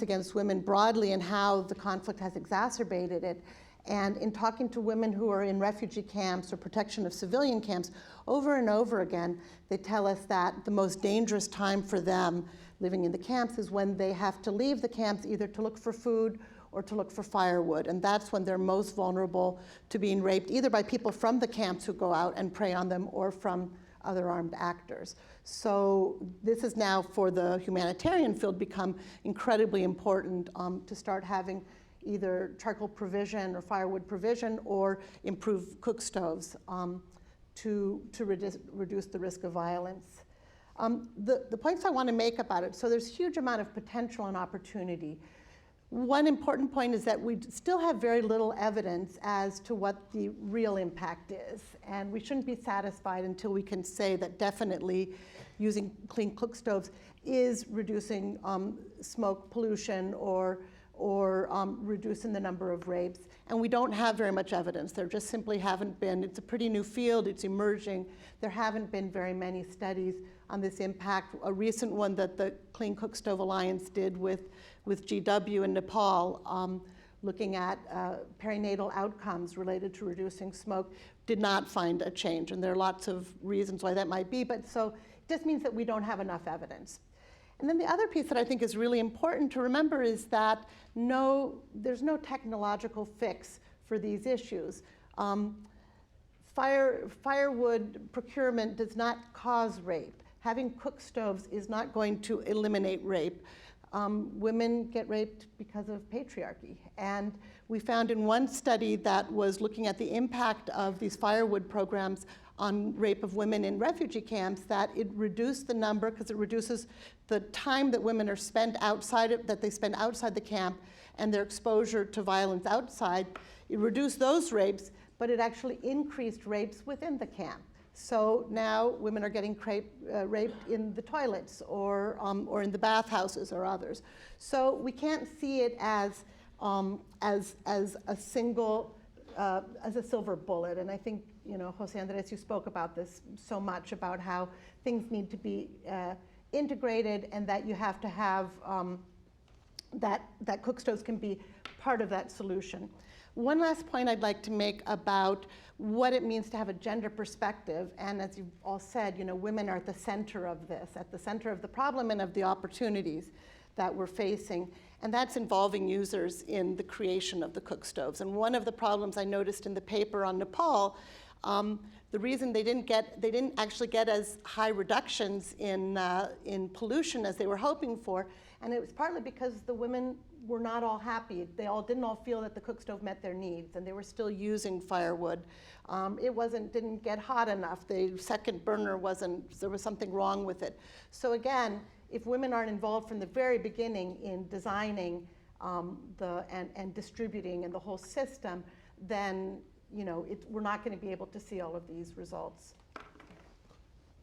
against women broadly and how the conflict has exacerbated it. And in talking to women who are in refugee camps or protection of civilian camps, over and over again, they tell us that the most dangerous time for them living in the camps is when they have to leave the camps either to look for food or to look for firewood. And that's when they're most vulnerable to being raped, either by people from the camps who go out and prey on them or from other armed actors. So this is now, for the humanitarian field, become incredibly important to start having either charcoal provision or firewood provision or improve cook stoves to reduce the risk of violence. The points I want to make about it, so there's a huge amount of potential and opportunity. One important point is that we still have very little evidence as to what the real impact is. And we shouldn't be satisfied until we can say that definitely using clean cook stoves is reducing smoke pollution or reducing the number of rapes. And we don't have very much evidence. There just simply haven't been. It's a pretty new field. It's emerging. There haven't been very many studies on this impact. A recent one that the Clean Cook Stove Alliance did with GW in Nepal, looking at perinatal outcomes related to reducing smoke, did not find a change. And there are lots of reasons why that might be. But so it just means that we don't have enough evidence. And then the other piece that I think is really important to remember is that there's no technological fix for these issues. Firewood procurement does not cause rape. Having cook stoves is not going to eliminate rape. Women get raped because of patriarchy. And we found in one study that was looking at the impact of these firewood programs on rape of women in refugee camps, that it reduced the number, because it reduces the time that women are spent outside that they spend outside the camp and their exposure to violence outside. It reduced those rapes, but it actually increased rapes within the camp. So now women are getting raped in the toilets or in the bathhouses or others. So we can't see it as a single as a silver bullet. And I think, you know, Jose Andres, you spoke about this so much, about how things need to be integrated, and that you have to have that Cookstoves can be part of that solution. One last point I'd like to make about what it means to have a gender perspective, and as you've all said, you know, women are at the center of this, at the center of the problem and of the opportunities that we're facing, and that's involving users in the creation of the Cookstoves. And one of the problems I noticed in the paper on Nepal, the reason they didn't actually get as high reductions in pollution as they were hoping for, and it was partly because the women were not all happy. They didn't all feel that the cookstove met their needs, and they were still using firewood. It didn't get hot enough. The second burner there was something wrong with it. So again, if women aren't involved from the very beginning in designing and distributing and the whole system, then, you know, we're not going to be able to see all of these results.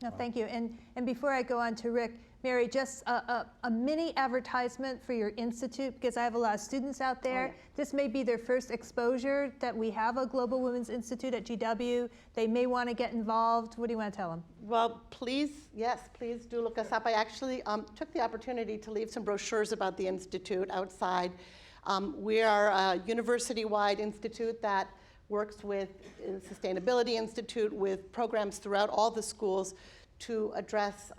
No, thank you. And before I go on to Rick, Mary, just a mini advertisement for your institute, because I have a lot of students out there.
Oh, yeah.
This may be their first exposure that we have a Global Women's Institute at GW. They may want to get involved. What do you want to tell them?
Well, please do look us up. I actually took the opportunity to leave some brochures about the institute outside. We are a university-wide institute that works with Sustainability Institute, with programs throughout all the schools to address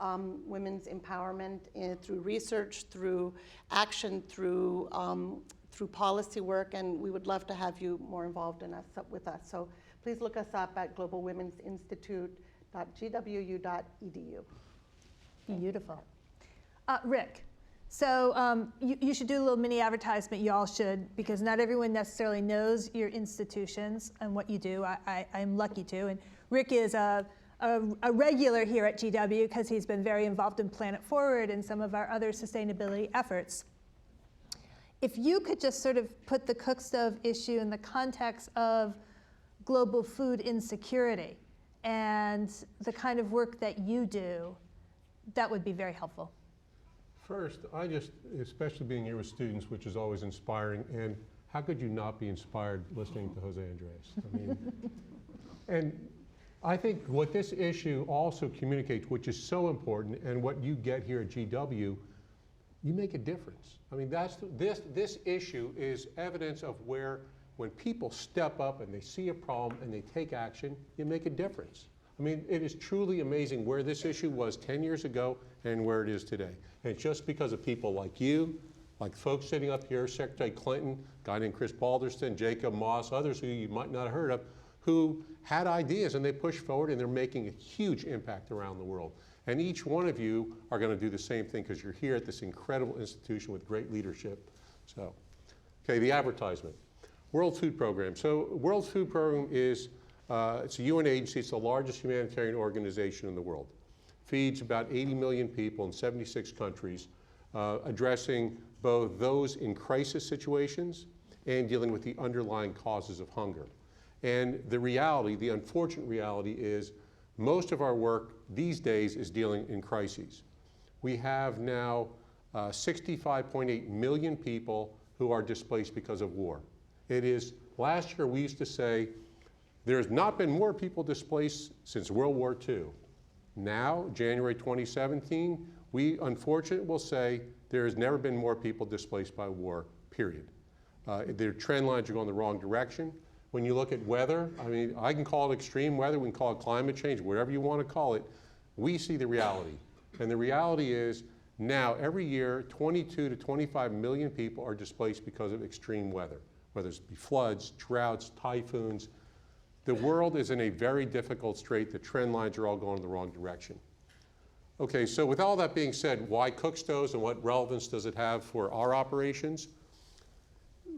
women's empowerment through research, through action, through policy work, and we would love to have you more involved with us. So please look us up at globalwomensinstitute.gwu.edu.
Beautiful. Rick, so you should do a little mini advertisement, you all should, because not everyone necessarily knows your institutions and what you do. I'm lucky to. And Rick is a regular here at GW because he's been very involved in Planet Forward and some of our other sustainability efforts. If you could just sort of put the cookstove issue in the context of global food insecurity and the kind of work that you do, that would be very helpful.
First, especially being here with students, which is always inspiring, and how could you not be inspired listening to Jose Andres? I mean, and I think what this issue also communicates, which is so important, and what you get here at GW, you make a difference. I mean, this issue is evidence of where, when people step up and they see a problem and they take action, you make a difference. I mean, it is truly amazing where this issue was 10 years ago and where it is today. And it's just because of people like you, like folks sitting up here, Secretary Clinton, a guy named Chris Balderston, Jacob Moss, others who you might not have heard of, who had ideas and they pushed forward and they're making a huge impact around the world. And each one of you are going to do the same thing because you're here at this incredible institution with great leadership. So, okay, the advertisement. World Food Program. So World Food Program is, it's a UN agency. It's the largest humanitarian organization in the world. Feeds about 80 million people in 76 countries, addressing both those in crisis situations and dealing with the underlying causes of hunger. And the reality, the unfortunate reality is most of our work these days is dealing in crises. We have now 65.8 million people who are displaced because of war. It is, last year we used to say, there's not been more people displaced since World War II. Now, January 2017, we unfortunately will say there has never been more people displaced by war, period. Their trend lines are going the wrong direction. When you look at weather, I mean, I can call it extreme weather, we can call it climate change, whatever you want to call it. We see the reality. And the reality is now, every year, 22 to 25 million people are displaced because of extreme weather, whether it be floods, droughts, typhoons. The world is in a very difficult strait. The trend lines are all going in the wrong direction. Okay, so with all that being said, why Cookstoves and what relevance does it have for our operations?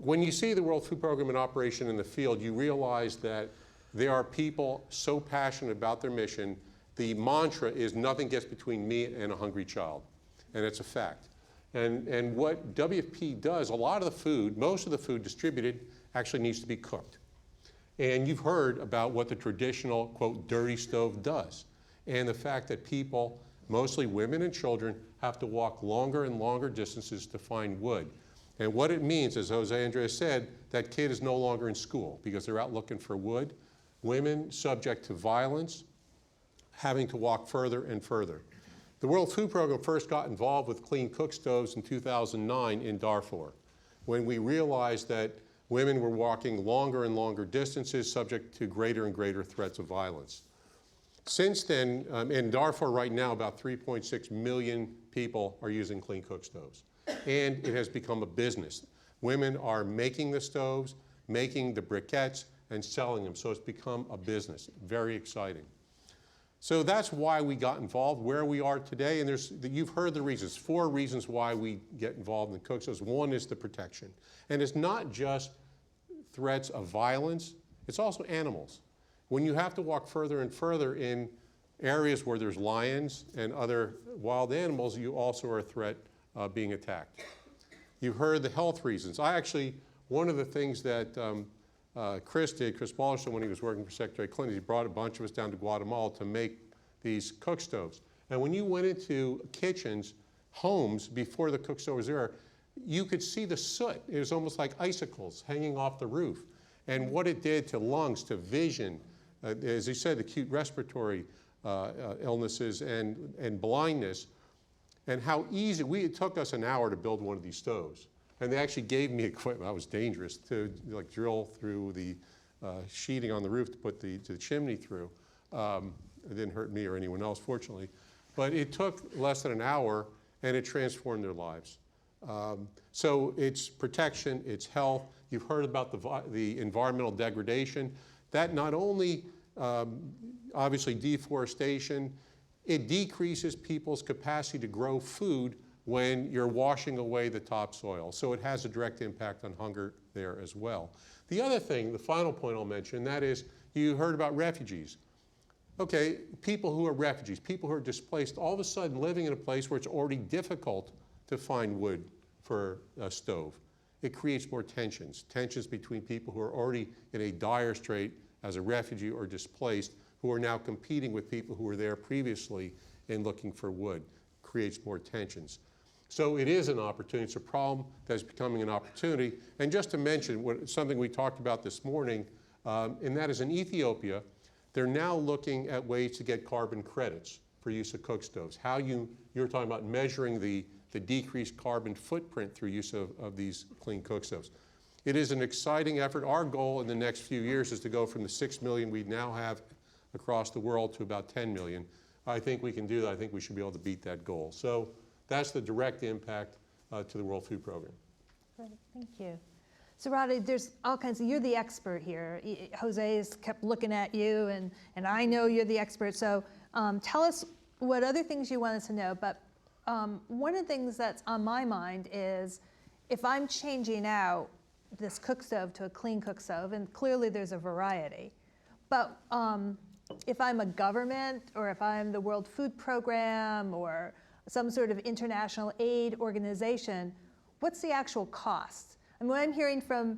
When you see the World Food Program in operation in the field, you realize that there are people so passionate about their mission. The mantra is nothing gets between me and a hungry child, and it's a fact. And what WFP does, a lot of the food, most of the food distributed actually needs to be cooked. And you've heard about what the traditional, quote, dirty stove does. And the fact that people, mostly women and children, have to walk longer and longer distances to find wood. And what it means, as Jose Andres said, that kid is no longer in school because they're out looking for wood. Women subject to violence, having to walk further and further. The World Food Program first got involved with clean cook stoves in 2009 in Darfur, when we realized that women were walking longer and longer distances subject to greater and greater threats of violence. Since then, in Darfur right now, about 3.6 million people are using clean cook stoves. And it has become a business. Women are making the stoves, making the briquettes, and selling them. So it's become a business. Very exciting. So that's why we got involved, where we are today. And you've heard the reasons, 4 reasons why we get involved in the cook stoves. One is the protection. And it's not just threats of violence, it's also animals. When you have to walk further and further in areas where there's lions and other wild animals, you also are a threat being attacked. You've heard the health reasons. One of the things that Chris Ballerson, when he was working for Secretary Clinton, he brought a bunch of us down to Guatemala to make these cook stoves. And when you went into kitchens, homes, before the cook stove was there, you could see the soot. It was almost like icicles hanging off the roof. And what it did to lungs, to vision, as you said, acute respiratory illnesses and blindness, and how easy, it took us an hour to build one of these stoves. And they actually gave me equipment, that was dangerous, to like drill through the sheeting on the roof to put the chimney through. It didn't hurt me or anyone else, fortunately. But it took less than an hour, and it transformed their lives. So it's protection, it's health. You've heard about the environmental degradation. That not only, obviously, deforestation, it decreases people's capacity to grow food when you're washing away the topsoil. So it has a direct impact on hunger there as well. The other thing, the final point I'll mention, that is, you heard about refugees. Okay, people who are refugees, people who are displaced, all of a sudden living in a place where it's already difficult to find wood for a stove. It creates more tensions between people who are already in a dire strait as a refugee or displaced, who are now competing with people who were there previously and looking for wood. Creates more tensions. So it is an opportunity. It's a problem that's becoming an opportunity. And just to mention something we talked about this morning, and that is in Ethiopia, they're now looking at ways to get carbon credits for use of cook stoves. You're talking about measuring the decreased carbon footprint through use of these clean cook stoves. It is an exciting effort. Our goal in the next few years is to go from the 6 million we now have across the world to about 10 million. I think we can do that. I think we should be able to beat that goal. So that's the direct impact to the World Food Program.
Great, thank you. So Roddy, there's all kinds of, you're the expert here. Jose's kept looking at you, and I know you're the expert. So tell us what other things you want us to know. But one of the things that's on my mind is if I'm changing out this cook stove to a clean cook stove, and clearly there's a variety, but if I'm a government, or if I'm the World Food Program, or some sort of international aid organization, what's the actual cost? I mean, what I'm hearing from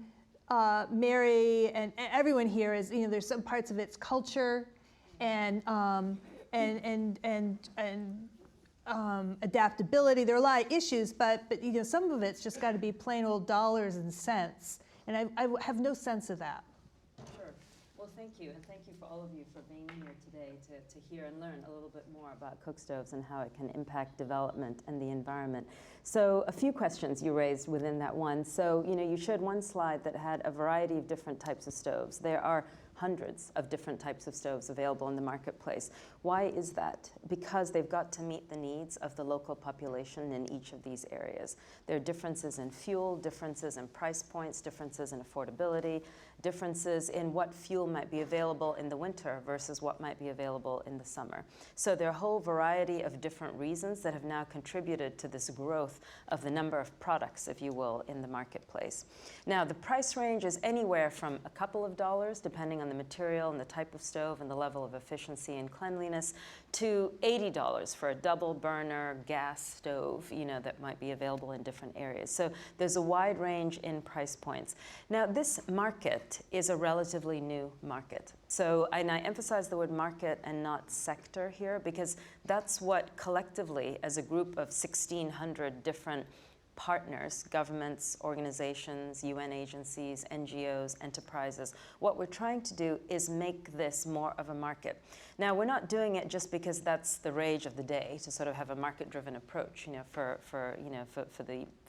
Mary and everyone here is, there's some parts of its culture and adaptability. There are a lot of issues, but some of it's just got to be plain old dollars and cents, and I have no sense of that.
Well, thank you, and thank you for all of you for being here today to hear and learn a little bit more about cook stoves and how it can impact development and the environment. So a few questions you raised within that one. So, you showed one slide that had a variety of different types of stoves. There are hundreds of different types of stoves available in the marketplace. Why is that? Because they've got to meet the needs of the local population in each of these areas. There are differences in fuel, differences in price points, differences in affordability, differences in what fuel might be available in the winter versus what might be available in the summer. So there are a whole variety of different reasons that have now contributed to this growth of the number of products, if you will, in the marketplace. Now, the price range is anywhere from a couple of dollars, depending on the material and the type of stove and the level of efficiency and cleanliness, to $80 for a double burner gas stove, that might be available in different areas. So there's a wide range in price points. Now, this market is a relatively new market. So, and I emphasize the word market and not sector here, because that's what collectively, as a group of 1,600 different partners, governments, organizations, UN agencies, NGOs, enterprises. What we're trying to do is make this more of a market. Now, we're not doing it just because that's the rage of the day, to sort of have a market-driven approach,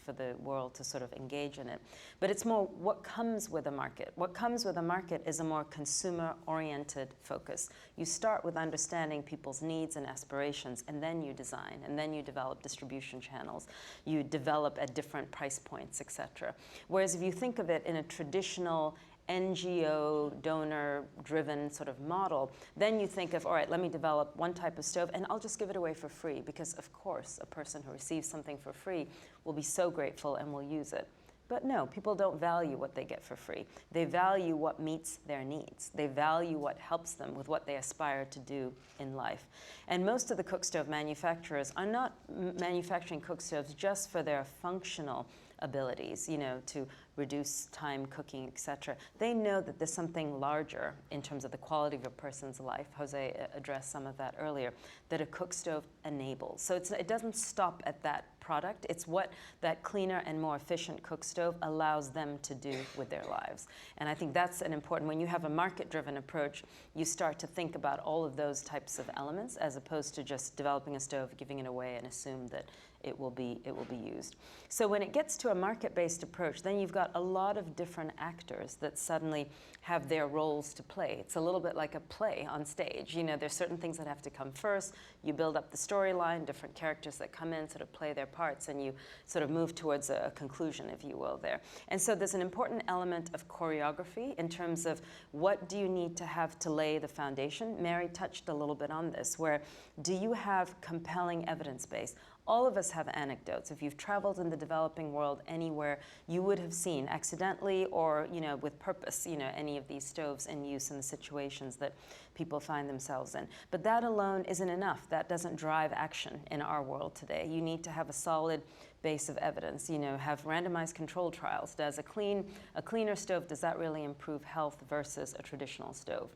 for the world to sort of engage in it. But it's more what comes with a market. What comes with a market is a more consumer-oriented focus. You start with understanding people's needs and aspirations, and then you design, and then you develop distribution channels. You develop at different price points, et cetera. Whereas if you think of it in a traditional NGO, donor-driven sort of model, then you think of, all right, let me develop one type of stove, and I'll just give it away for free, because of course a person who receives something for free will be so grateful and will use it. But no, people don't value what they get for free. They value what meets their needs. They value what helps them with what they aspire to do in life. And most of the cookstove manufacturers are not manufacturing cookstoves just for their functional abilities, to reduce time cooking, etc. They know that there's something larger in terms of the quality of a person's life. Jose addressed some of that earlier, that a cookstove enables. So it doesn't stop at that product. It's what that cleaner and more efficient cookstove allows them to do with their lives. And I think that's an important, when you have a market-driven approach, you start to think about all of those types of elements as opposed to just developing a stove, giving it away, and assume that it will be used. So when it gets to a market-based approach, then you've got a lot of different actors that suddenly have their roles to play. It's a little bit like a play on stage. There's certain things that have to come first. You build up the storyline, different characters that come in sort of play their parts, and you sort of move towards a conclusion, if you will, there. And so there's an important element of choreography in terms of what do you need to have to lay the foundation. Mary touched a little bit on this, where do you have compelling evidence base? All of us have anecdotes. If you've traveled in the developing world anywhere, you would have seen accidentally or with purpose, any of these stoves in use in the situations that people find themselves in. But that alone isn't enough. That doesn't drive action in our world today. You need to have a solid base of evidence, have randomized controlled trials. Does a cleaner stove, does that really improve health versus a traditional stove?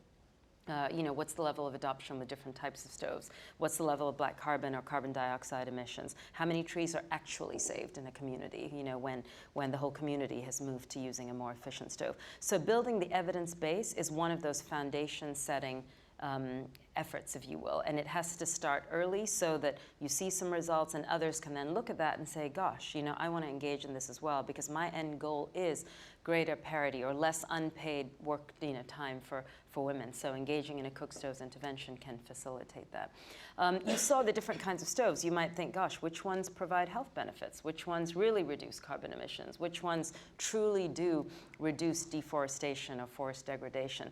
What's the level of adoption with different types of stoves? What's the level of black carbon or carbon dioxide emissions? How many trees are actually saved in a community, when the whole community has moved to using a more efficient stove? So building the evidence base is one of those foundation setting efforts, if you will. And it has to start early so that you see some results and others can then look at that and say, gosh, I want to engage in this as well, because my end goal is greater parity or less unpaid work time for women. So engaging in a cookstoves intervention can facilitate that. You saw the different kinds of stoves. You might think, gosh, which ones provide health benefits? Which ones really reduce carbon emissions? Which ones truly do reduce deforestation or forest degradation?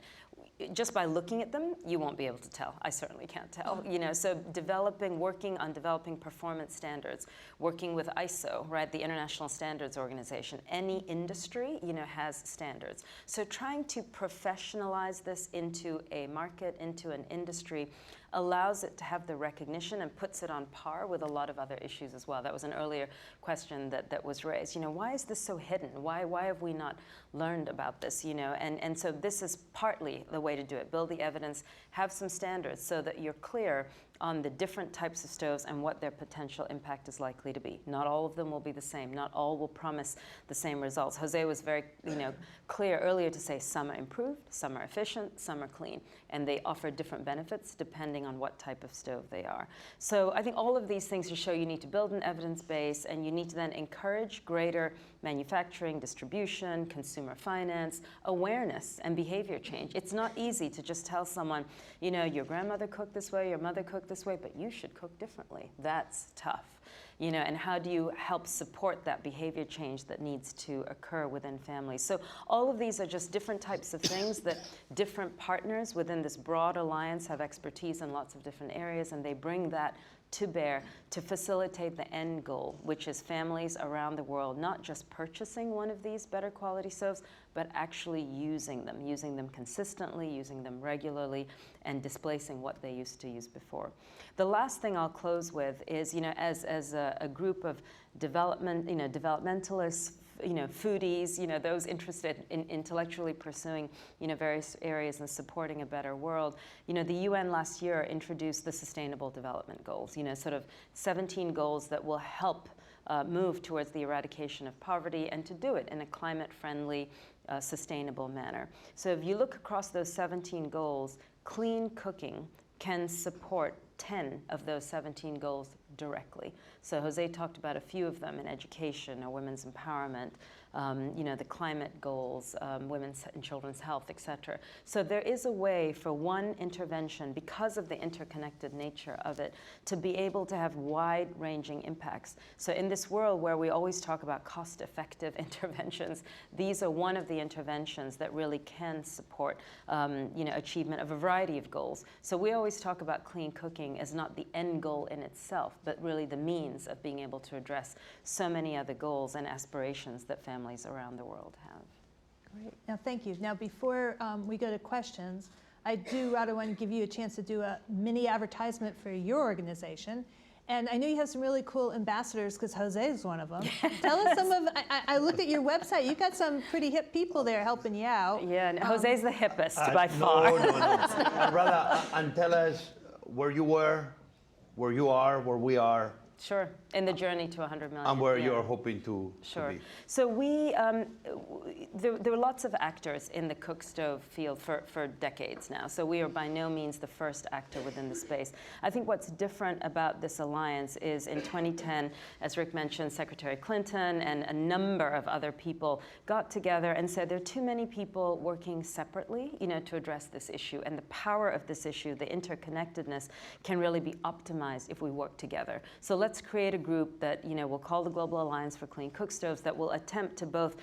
Just by looking at them, you won't be able to tell. I certainly can't tell. So working on developing performance standards, working with ISO, right, the International Standards Organization. Any industry, has standards. So trying to professionalize this into a market, into an industry, allows it to have the recognition and puts it on par with a lot of other issues as well. That was an earlier question that was raised. Why is this so hidden? Why have we not learned about this? And so this is partly the way to do it. Build the evidence, have some standards so that you're clear on the different types of stoves and what their potential impact is likely to be. Not all of them will be the same. Not all will promise the same results. Jose was very clear earlier to say some are improved, some are efficient, some are clean, and they offer different benefits depending on what type of stove they are. So I think all of these things to show you need to build an evidence base, and you need to then encourage greater manufacturing, distribution, consumer finance, awareness, and behavior change. It's not easy to just tell someone, your grandmother cooked this way, your mother cooked this way, but you should cook differently. That's tough. And how do you help support that behavior change that needs to occur within families? So all of these are just different types of things that different partners within this broad alliance have expertise in lots of different areas, and they bring that to bear to facilitate the end goal, which is families around the world not just purchasing one of these better quality stoves, but actually using them consistently, using them regularly, and displacing what they used to use before. The last thing I'll close with is, as a group of developmentalists, foodies, those interested in intellectually pursuing, various areas and supporting a better world. The UN last year introduced the Sustainable Development Goals, sort of 17 goals that will help move towards the eradication of poverty and to do it in a climate-friendly, sustainable manner. So if you look across those 17 goals, clean cooking can support 10 of those 17 goals directly. So Jose talked about a few of them in education or women's empowerment, the climate goals, women's and children's health, et cetera. So there is a way for one intervention, because of the interconnected nature of it, to be able to have wide-ranging impacts. So in this world where we always talk about cost-effective interventions, these are one of the interventions that really can support achievement of a variety of goals. So we always talk about clean cooking as not the end goal in itself, but really the means of being able to address so many other goals and aspirations that families around the world have.
Great. Now, thank you. Now, before we go to questions, I do rather want to give you a chance to do a mini advertisement for your organization. And I know you have some really cool ambassadors, because Jose is one of them. Tell us some of, I looked at your website, you've got some pretty hip people there helping you out.
Yeah, and Jose's the hippest by far.
No. Rather, and tell us where you were, where you are, where we are.
Sure, in the journey to 100 million.
And where you're hoping to be.
So there were lots of actors in the cook stove field for decades now. So we are by no means the first actor within the space. I think what's different about this alliance is in 2010, as Rick mentioned, Secretary Clinton and a number of other people got together and said there are too many people working separately, to address this issue. And the power of this issue, the interconnectedness, can really be optimized if we work together. So let's create a group that we'll call the Global Alliance for Clean Cookstoves that will attempt to both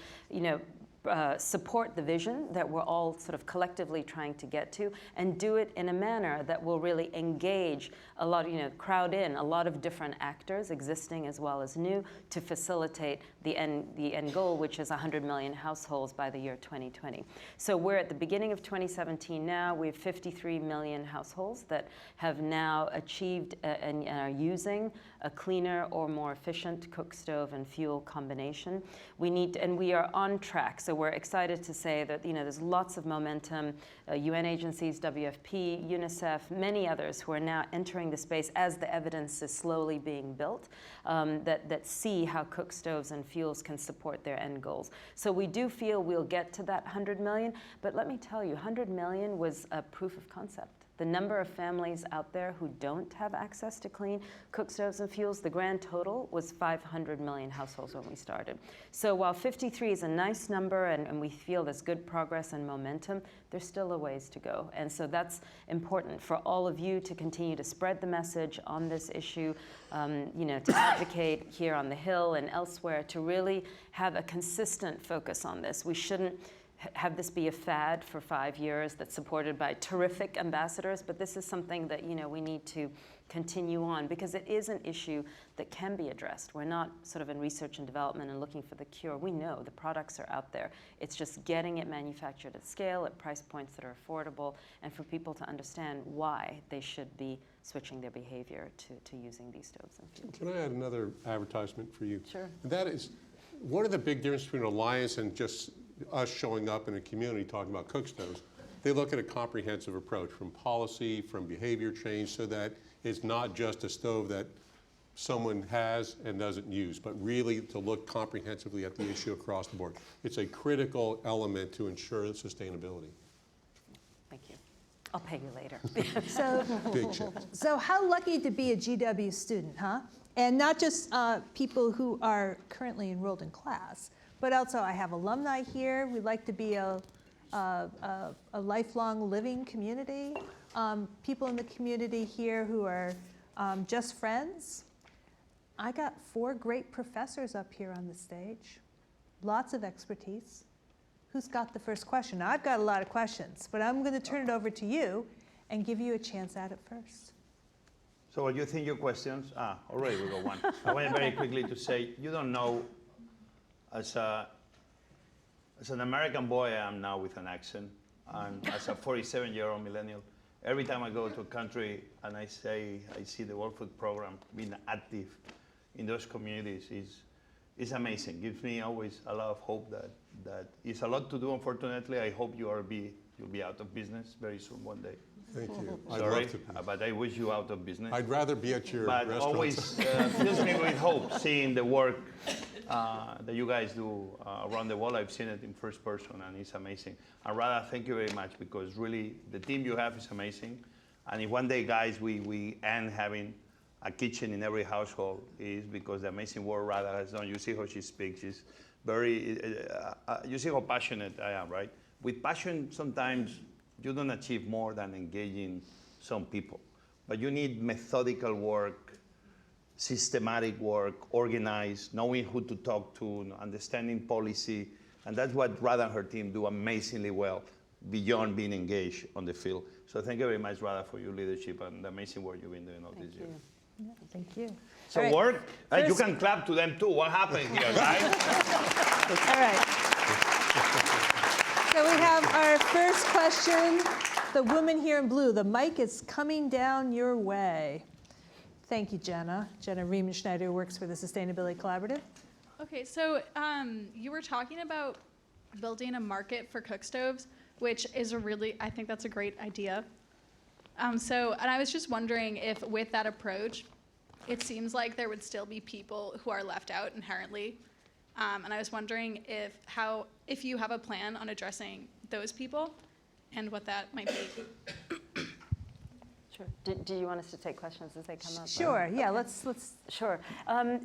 support the vision that we're all sort of collectively trying to get to, and do it in a manner that will really engage a lot, crowd in a lot of different actors, existing as well as new, to facilitate the end goal, which is 100 million households by the year 2020. So we're at the beginning of 2017 now. We have 53 million households that have now achieved and are using a cleaner or more efficient cook stove and fuel combination. And we are on track. So we're excited to say that there's lots of momentum. UN agencies, WFP, UNICEF, many others who are now entering the space as the evidence is slowly being built, that see how cook stoves and fuels can support their end goals. So we do feel we'll get to that 100 million, but let me tell you, 100 million was a proof of concept. The number of families out there who don't have access to clean cook stoves and fuels, the grand total was 500 million households when we started. So while 53 is a nice number and we feel there's good progress and momentum, there's still a ways to go. And so that's important for all of you to continue to spread the message on this issue, to advocate here on the Hill and elsewhere, to really have a consistent focus on this. We shouldn't have this be a fad for 5 years that's supported by terrific ambassadors, but this is something that we need to continue on, because it is an issue that can be addressed. We're not sort of in research and development and looking for the cure. We know the products are out there. It's just getting it manufactured at scale, at price points that are affordable, and for people to understand why they should be switching their behavior to using these stoves and fuels.
Can I add another advertisement for you?
Sure.
And that is, one of the big differences between an alliance and just us showing up in a community talking about cook stoves, they look at a comprehensive approach from policy, from behavior change, so that it's not just a stove that someone has and doesn't use, but really to look comprehensively at the issue across the board. It's a critical element to ensure sustainability.
Thank you. I'll pay you later.
Big checks.
So how lucky to be a GW student, huh? And not just people who are currently enrolled in class, but also I have alumni here. We'd like to be a lifelong living community. People in the community here who are just friends. I got 4 great professors up here on the stage. Lots of expertise. Who's got the first question? Now, I've got a lot of questions, but I'm going to turn it over to you and give you a chance at it first.
So what you think your questions? Already we got one. I want very quickly to say, you don't know, as an American boy I am now with an accent, and as a 47-year-old millennial, every time I go to a country and I see the World Food Program being active in those communities is amazing. Gives me always a lot of hope that it's a lot to do. Unfortunately, I hope you'll be out of business very soon one day.
Thank you. I'd
Sorry,
love to be.
but I wish you out of business.
I'd rather be at your
But
restaurant.
always fills me with hope seeing the work that you guys do around the world. I've seen it in first person, and it's amazing. And Radha, thank you very much, because really the team you have is amazing. And if one day, guys, we end having a kitchen in every household, is because the amazing work Radha has done. You see how she speaks. She's very, you see how passionate I am, right? With passion, sometimes you don't achieve more than engaging some people. But you need methodical work, systematic work, organized, knowing who to talk to, understanding policy. And that's what Radha and her team do amazingly well, beyond being engaged on the field. So thank you very much, Radha, for your leadership and the amazing work you've been doing all these years.
Yeah, thank you.
So
All right.
work, you can clap to them too. What happened here, right?
All right. So we have our first question. The woman here in blue. The mic is coming down your way. Thank you, Jenna. Jenna Riemenschneider works for the Sustainability Collaborative.
Okay, so you were talking about building a market for Cookstoves, which is I think that's a great idea. And I was just wondering if with that approach, it seems like there would still be people who are left out inherently. And I was wondering if you have a plan on addressing those people and what that might be.
Sure. Do you want us to take questions as they come up?
Sure, yeah, let's.
Sure.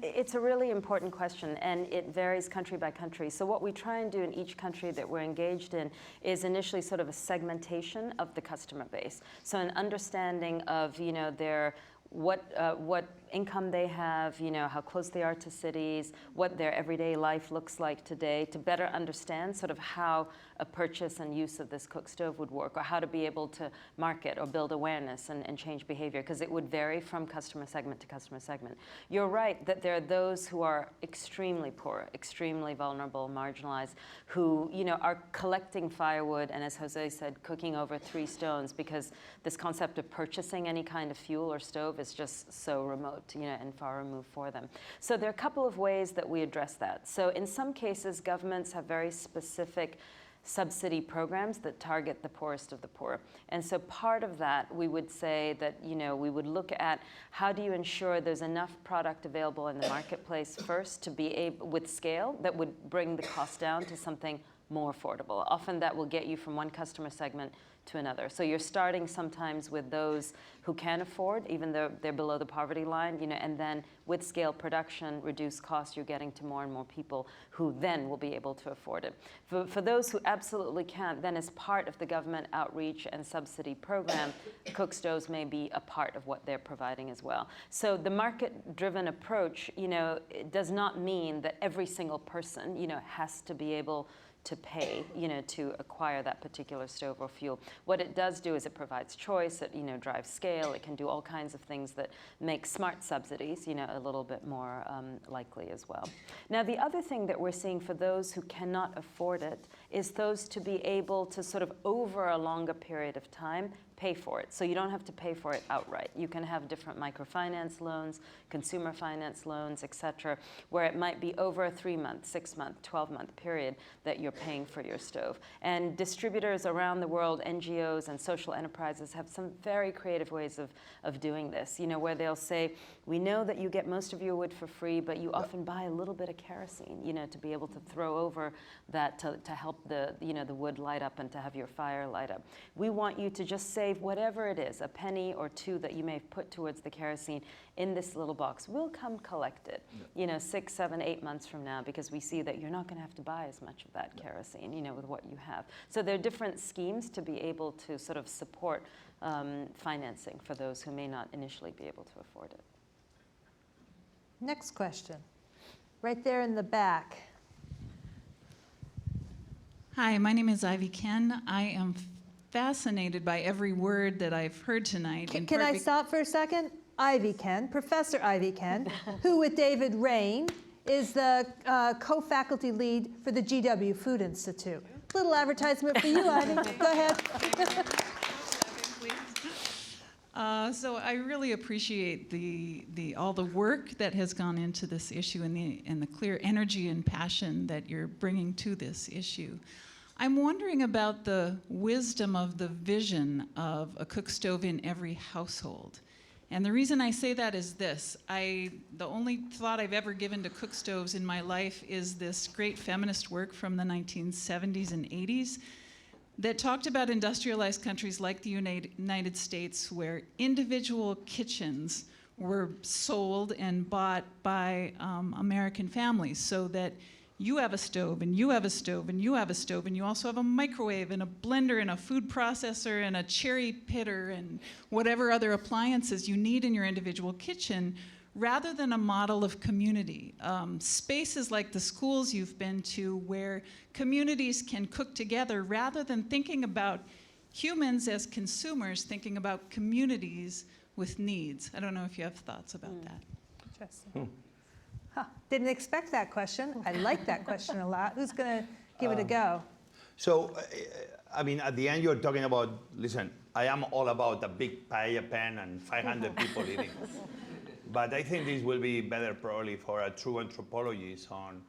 It's a really important question, and it varies country by country. So what we try and do in each country that we're engaged in is initially sort of a segmentation of the customer base. So an understanding of, their what income they have, how close they are to cities, what their everyday life looks like today, to better understand sort of how a purchase and use of this cook stove would work, or how to be able to market or build awareness and change behavior, because it would vary from customer segment to customer segment. You're right that there are those who are extremely poor, extremely vulnerable, marginalized, who are collecting firewood and, as Jose said, cooking over 3 stones, because this concept of purchasing any kind of fuel or stove is just so remote, and far removed for them. So there are a couple of ways that we address that. So in some cases, governments have very specific subsidy programs that target the poorest of the poor. And so part of that, we would say that, we would look at how do you ensure there's enough product available in the marketplace first to be able, with scale, that would bring the cost down to something more affordable. Often that will get you from one customer segment to another. So you're starting sometimes with those who can afford, even though they're below the poverty line, and then with scale production, reduced costs, you're getting to more and more people who then will be able to afford it. For those who absolutely can't, then as part of the government outreach and subsidy program, Cookstoves may be a part of what they're providing as well. So the market-driven approach, it does not mean that every single person, has to be able to pay, to acquire that particular stove or fuel. What it does do is it provides choice, it drives scale, it can do all kinds of things that make smart subsidies, a little bit more likely as well. Now, the other thing that we're seeing for those who cannot afford it is those to be able to sort of over a longer period of time pay for it. So you don't have to pay for it outright. You can have different microfinance loans, consumer finance loans, et cetera, where it might be over a 3-month, 6-month, 12-month period that you're paying for your stove. And distributors around the world, NGOs and social enterprises have some very creative ways of doing this, where they'll say, we know that you get most of your wood for free, but you often buy a little bit of kerosene, to be able to throw over that to help the wood light up and to have your fire light up. We want you to just save whatever it is, a penny or 2 that you may have put towards the kerosene in this little box. We'll come collect it, 6, 7, 8 months from now, because we see that you're not going to have to buy as much of that kerosene, with what you have. So there are different schemes to be able to sort of support financing for those who may not initially be able to afford it.
Next question, right there in the back.
Hi, my name is Ivy Ken. I am fascinated by every word that I've heard tonight.
Can I stop for a second? Ivy Ken, Professor Ivy Ken, who with David Rain is the co-faculty lead for the GW Food Institute. Little advertisement for you, Ivy. Go ahead.
So I really appreciate all the work that has gone into this issue and the clear energy and passion that you're bringing to this issue. I'm wondering about the wisdom of the vision of a cook stove in every household. And the reason I say that is this. The only thought I've ever given to cook stoves in my life is this great feminist work from the 1970s and 80s that talked about industrialized countries like the United States, where individual kitchens were sold and bought by American families, so that you have a stove, and you have a stove, and you have a stove, and you also have a microwave, and a blender, and a food processor, and a cherry pitter, and whatever other appliances you need in your individual kitchen, rather than a model of community. Spaces like the schools you've been to, where communities can cook together, rather than thinking about humans as consumers, thinking about communities with needs. I don't know if you have thoughts about that.
Interesting. Huh. Didn't expect that question. I like that question a lot. Who's going to give it a go?
So, I mean, at the end, you're talking about, listen, I am all about a big paella pan and 500 people eating. But I think this will be better probably for a true anthropologist on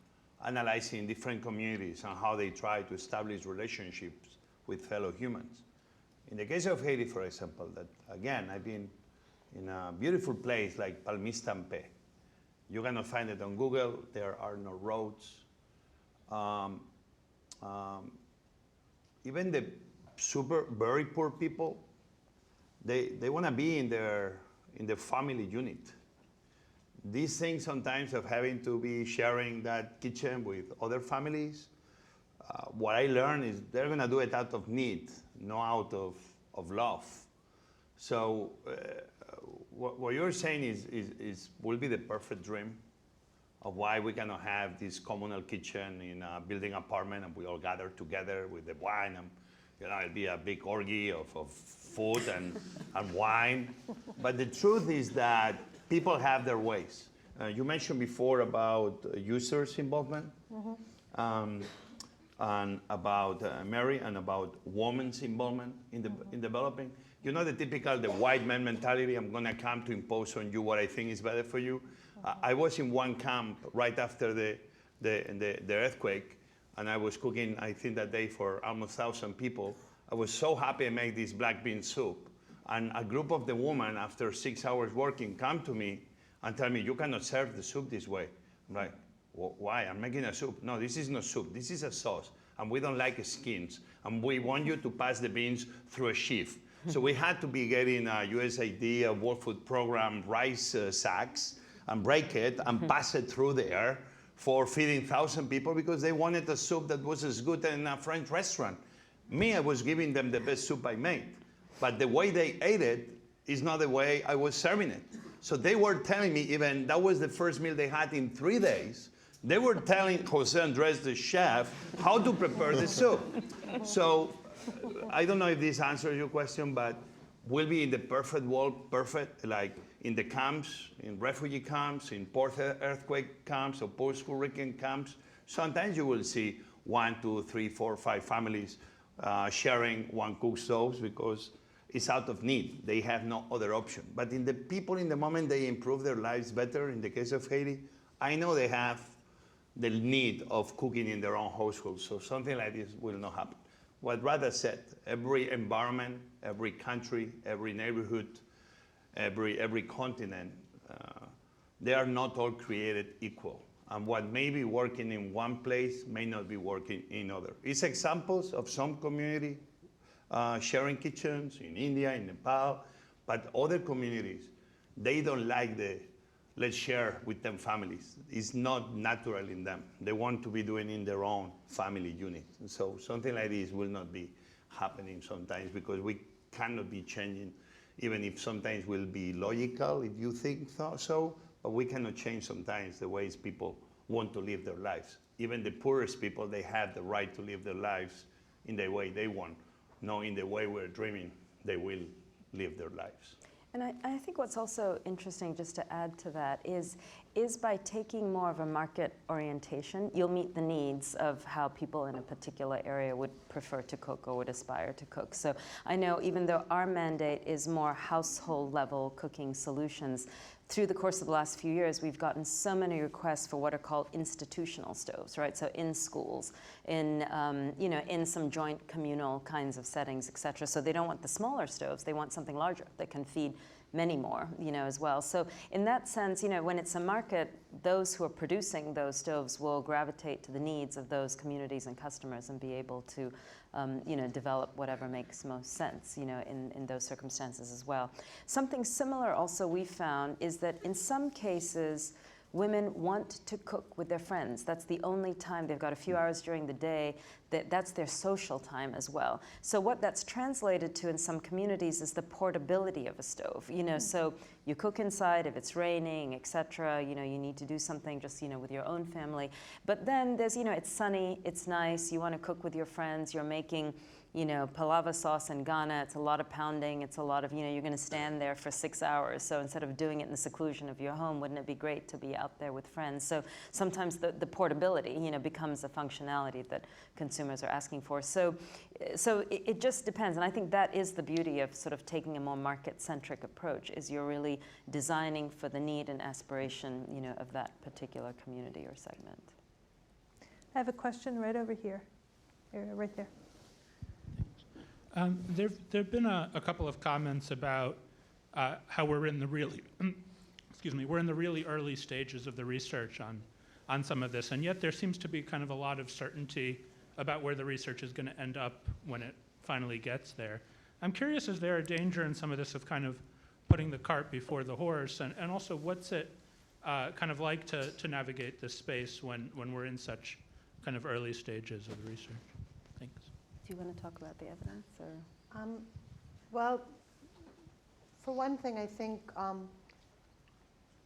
analyzing different communities and how they try to establish relationships with fellow humans. In the case of Haiti, for example, that again, I've been in a beautiful place like Palmistampe. You cannot find it on Google. There are no roads. Even the very poor people, they want to be in their family unit. These things sometimes of having to be sharing that kitchen with other families, what I learned is they're going to do it out of need, not out of love. So what you're saying is will be the perfect dream of why we cannot have this communal kitchen in a building apartment and we all gather together with the wine and it'll be a big orgy of food and wine. But the truth is that people have their ways. You mentioned before about users' involvement, and about Mary, and about women's involvement in developing. You know the typical, the white man mentality, I'm gonna come to impose on you what I think is better for you. I was in one camp right after the earthquake, and I was cooking, I think that day for almost 1,000 people. I was so happy I made this black bean soup. And a group of the women, after 6 hours working, come to me and tell me, you cannot serve the soup this way. I'm like, well, why? I'm making a soup. No, this is not soup. This is a sauce. And we don't like skins. And we want you to pass the beans through a sieve. So we had to be getting a USAID, a World Food Program, rice sacks, and break it and pass it through there for feeding 1,000 people because they wanted a soup that was as good in a French restaurant. Me, I was giving them the best soup I made. But the way they ate it is not the way I was serving it. So they were telling me, even that was the first meal they had in 3 days. They were telling Jose Andres, the chef, how to prepare the soup. So I don't know if this answers your question, but we'll be in the perfect world, perfect, like in the camps, in refugee camps, in post-earthquake camps or post-hurricane camps. Sometimes you will see 1, 2, 3, 4, 5 families sharing one cook stoves because it's out of need. They have no other option. But in the people in the moment, they improve their lives better. In the case of Haiti, I know they have the need of cooking in their own household. So something like this will not happen. What Radha said, every environment, every country, every neighborhood, every continent, they are not all created equal. And what may be working in one place may not be working in other. It's examples of some community sharing kitchens in India, in Nepal, but other communities, they don't like the let's share with them families. It's not natural in them. They want to be doing in their own family unit. And so something like this will not be happening sometimes because we cannot be changing, even if sometimes will be logical if you think so, but we cannot change sometimes the ways people want to live their lives. Even the poorest people, they have the right to live their lives in the way they want, not in the way we're dreaming they will live their lives.
And I think what's also interesting, just to add to that, is by taking more of a market orientation, you'll meet the needs of how people in a particular area would prefer to cook or would aspire to cook. So I know even though our mandate is more household level cooking solutions, through the course of the last few years, we've gotten so many requests for what are called institutional stoves, right? So in schools, in in some joint communal kinds of settings, et cetera. So they don't want the smaller stoves; they want something larger that can feed many more, as well. So in that sense, when it's a market, those who are producing those stoves will gravitate to the needs of those communities and customers and be able to, develop whatever makes most sense, in those circumstances as well. Something similar also we found is that in some cases, women want to cook with their friends. That's the only time they've got a few hours during the day that's their social time as well. So what that's translated to in some communities is the portability of a stove. So you cook inside if it's raining, etc. You need to do something just with your own family. But then there's it's sunny, it's nice. You want to cook with your friends. You're making palava sauce in Ghana, it's a lot of pounding, it's a lot of, you're going to stand there for 6 hours. So instead of doing it in the seclusion of your home, wouldn't it be great to be out there with friends? So sometimes the portability, becomes a functionality that consumers are asking for. So it just depends. And I think that is the beauty of sort of taking a more market-centric approach, is you're really designing for the need and aspiration, of that particular community or segment.
I have a question right over here. Right there.
There have been a couple of comments about how we're in the really, we're in the really early stages of the research on some of this, and yet there seems to be kind of a lot of certainty about where the research is going to end up when it finally gets there. I'm curious, is there a danger in some of this of kind of putting the cart before the horse, and also what's it kind of like to navigate this space when we're in such kind of early stages of the research? Thanks.
Do you want to talk about the evidence, or?
Well, for one thing, I think,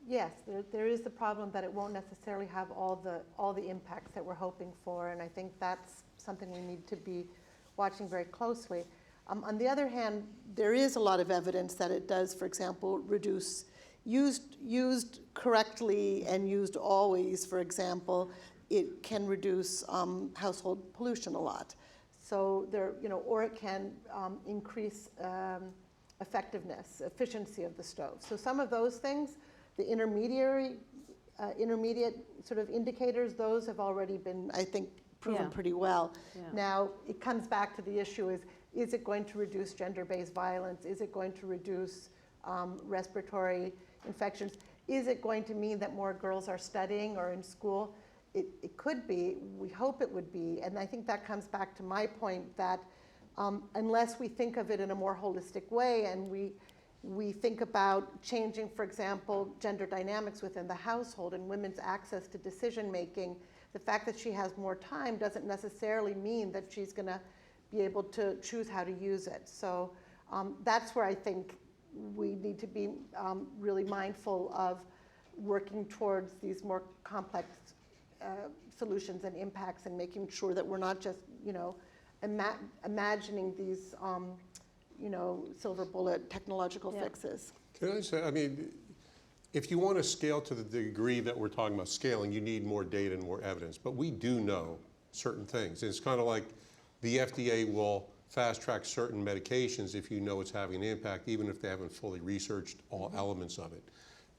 yes, there is the problem that it won't necessarily have all the impacts that we're hoping for, and I think that's something we need to be watching very closely. On the other hand, there is a lot of evidence that it does, for example, reduce, used correctly and used always, for example, it can reduce household pollution a lot. So or it can increase efficiency of the stove. So some of those things, the intermediate sort of indicators, those have already been, I think, proven pretty well.
Yeah.
Now, it comes back to the issue is it going to reduce gender-based violence? Is it going to reduce respiratory infections? Is it going to mean that more girls are studying or in school? It could be. We hope it would be. And I think that comes back to my point that unless we think of it in a more holistic way and we think about changing, for example, gender dynamics within the household and women's access to decision making, the fact that she has more time doesn't necessarily mean that she's going to be able to choose how to use it. So that's where I think we need to be really mindful of working towards these more complex solutions and impacts, and making sure that we're not just, imagining these, silver bullet technological fixes.
Can I say, if you want to scale to the degree that we're talking about scaling, you need more data and more evidence. But we do know certain things. It's kind of like the FDA will fast track certain medications if you know it's having an impact, even if they haven't fully researched all elements of it.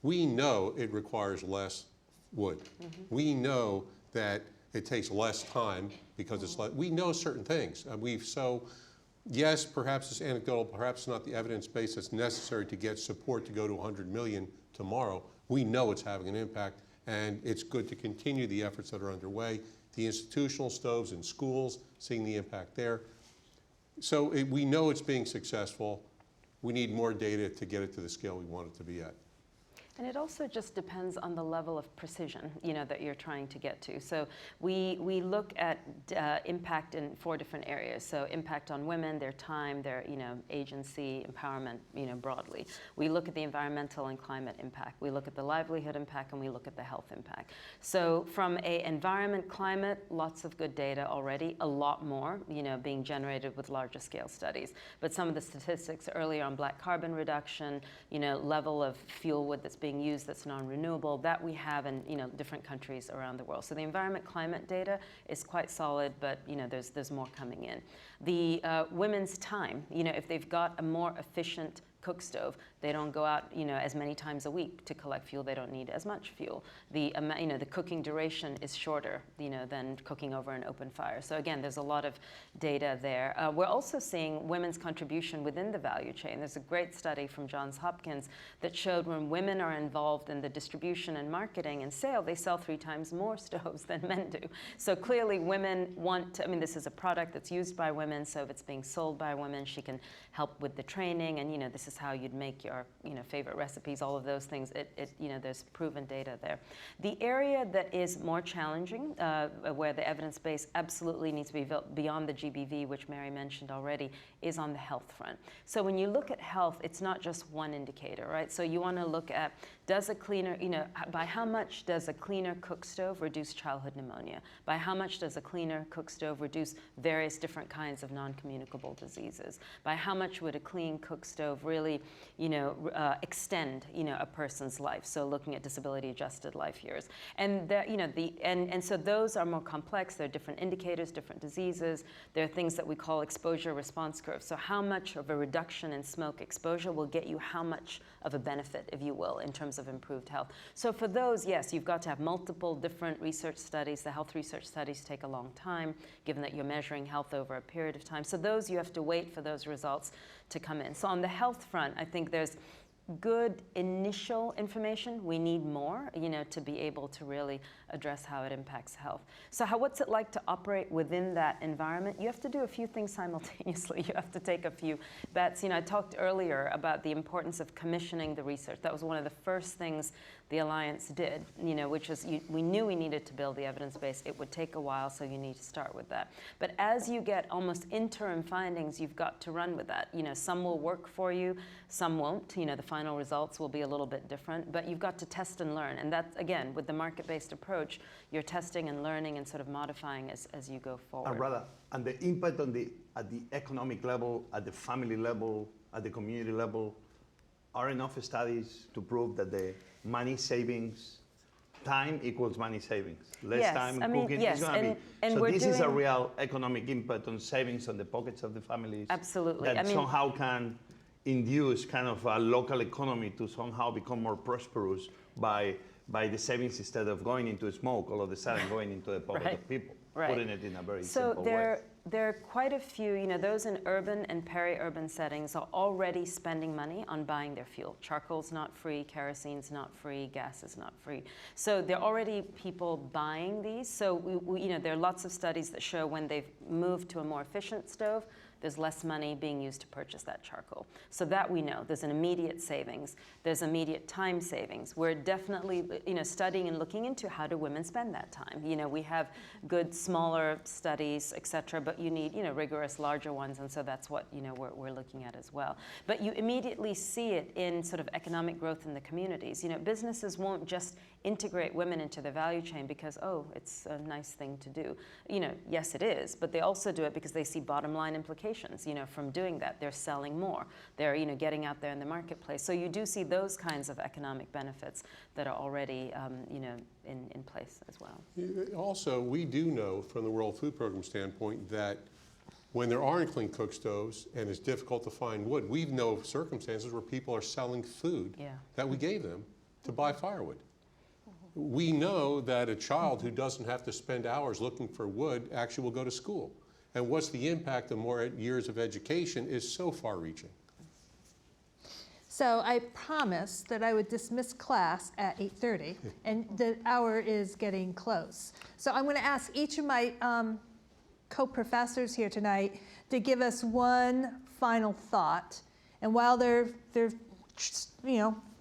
We know it requires less wood. We know that it takes less time because it's less. We know certain things. Yes, perhaps it's anecdotal, perhaps not the evidence base that's necessary to get support to go to 100 million tomorrow. We know it's having an impact, and it's good to continue the efforts that are underway. The institutional stoves in schools, seeing the impact there. So we know it's being successful. We need more data to get it to the scale we want it to be at.
And it also just depends on the level of precision, that you're trying to get to. So we look at impact in 4 different areas. So impact on women, their time, their agency, empowerment, broadly. We look at the environmental and climate impact. We look at the livelihood impact, and we look at the health impact. So from a environment, climate, lots of good data already. A lot more, being generated with larger scale studies. But some of the statistics earlier on black carbon reduction, level of fuel wood that's being used that's non-renewable, that we have in different countries around the world. So the environment climate data is quite solid, but there's more coming in. The women's time, if they've got a more efficient cook stove. They don't go out, as many times a week to collect fuel. They don't need as much fuel. The cooking duration is shorter, than cooking over an open fire. So again, there's a lot of data there. We're also seeing women's contribution within the value chain. There's a great study from Johns Hopkins that showed when women are involved in the distribution and marketing and sale, they sell 3 times more stoves than men do. So clearly women want to, this is a product that's used by women, so if it's being sold by women, she can help with the training, and this is how you'd make your favorite recipes, all of those things. There's proven data there. The area that is more challenging, where the evidence base absolutely needs to be built beyond the GBV, which Mary mentioned already, is on the health front. So when you look at health, it's not just one indicator, right? So you want to look at, does a cleaner, by how much does a cleaner cook stove reduce childhood pneumonia? By how much does a cleaner cook stove reduce various different kinds of non-communicable diseases? By how much would a clean cook stove really, extend, a person's life? So looking at disability-adjusted life years, and and so those are more complex. There are different indicators, different diseases. There are things that we call exposure response curves. So how much of a reduction in smoke exposure will get you how much of a benefit, if you will, in terms of improved health. So for those, yes, you've got to have multiple different research studies. The health research studies take a long time, given that you're measuring health over a period of time. So those, you have to wait for those results to come in. So on the health front, I think there's good initial information. We need more, to be able to really address how it impacts health. So what's it like to operate within that environment? You have to do a few things simultaneously. You have to take a few bets. I talked earlier about the importance of commissioning the research. That was one of the first things the Alliance did, which is we knew we needed to build the evidence base. It would take a while, so you need to start with that. But as you get almost interim findings, you've got to run with that. Some will work for you, some won't. The final results will be a little bit different, but you've got to test and learn. And that's, again, with the market-based approach, you're testing and learning and sort of modifying as you go forward.
And the impact at the economic level, at the family level, at the community level, are enough studies to prove that the money savings, time equals money savings. Less time cooking is going to be. So this is a real economic impact on savings on the pockets of the families.
Absolutely.
That somehow can induce kind of a local economy to somehow become more prosperous by the savings, instead of going into smoke, all of a sudden going into the pocket of people, putting it in a very simple way.
There are quite a few, those in urban and peri-urban settings are already spending money on buying their fuel. Charcoal's not free, kerosene's not free, gas is not free. So there are already people buying these. So there are lots of studies that show when they've moved to a more efficient stove, there's less money being used to purchase that charcoal. So that we know. There's an immediate savings. There's immediate time savings. We're definitely studying and looking into how do women spend that time. We have good smaller studies, et cetera, but you need rigorous larger ones, and so that's what we're looking at as well. But you immediately see it in sort of economic growth in the communities. Businesses won't just integrate women into the value chain because, it's a nice thing to do. Yes, it is, but they also do it because they see bottom line implications, from doing that. They're selling more. They're, getting out there in the marketplace. So you do see those kinds of economic benefits that are already, in place as well.
Also, we do know from the World Food Program standpoint that when there aren't clean cook stoves and it's difficult to find wood, we know of circumstances where people are selling food that we gave them to buy firewood. We know that a child who doesn't have to spend hours looking for wood actually will go to school. And what's the impact of more years of education is so far-reaching.
So I promised that I would dismiss class at 8:30, and the hour is getting close. So I'm going to ask each of my co-professors here tonight to give us one final thought. And while they're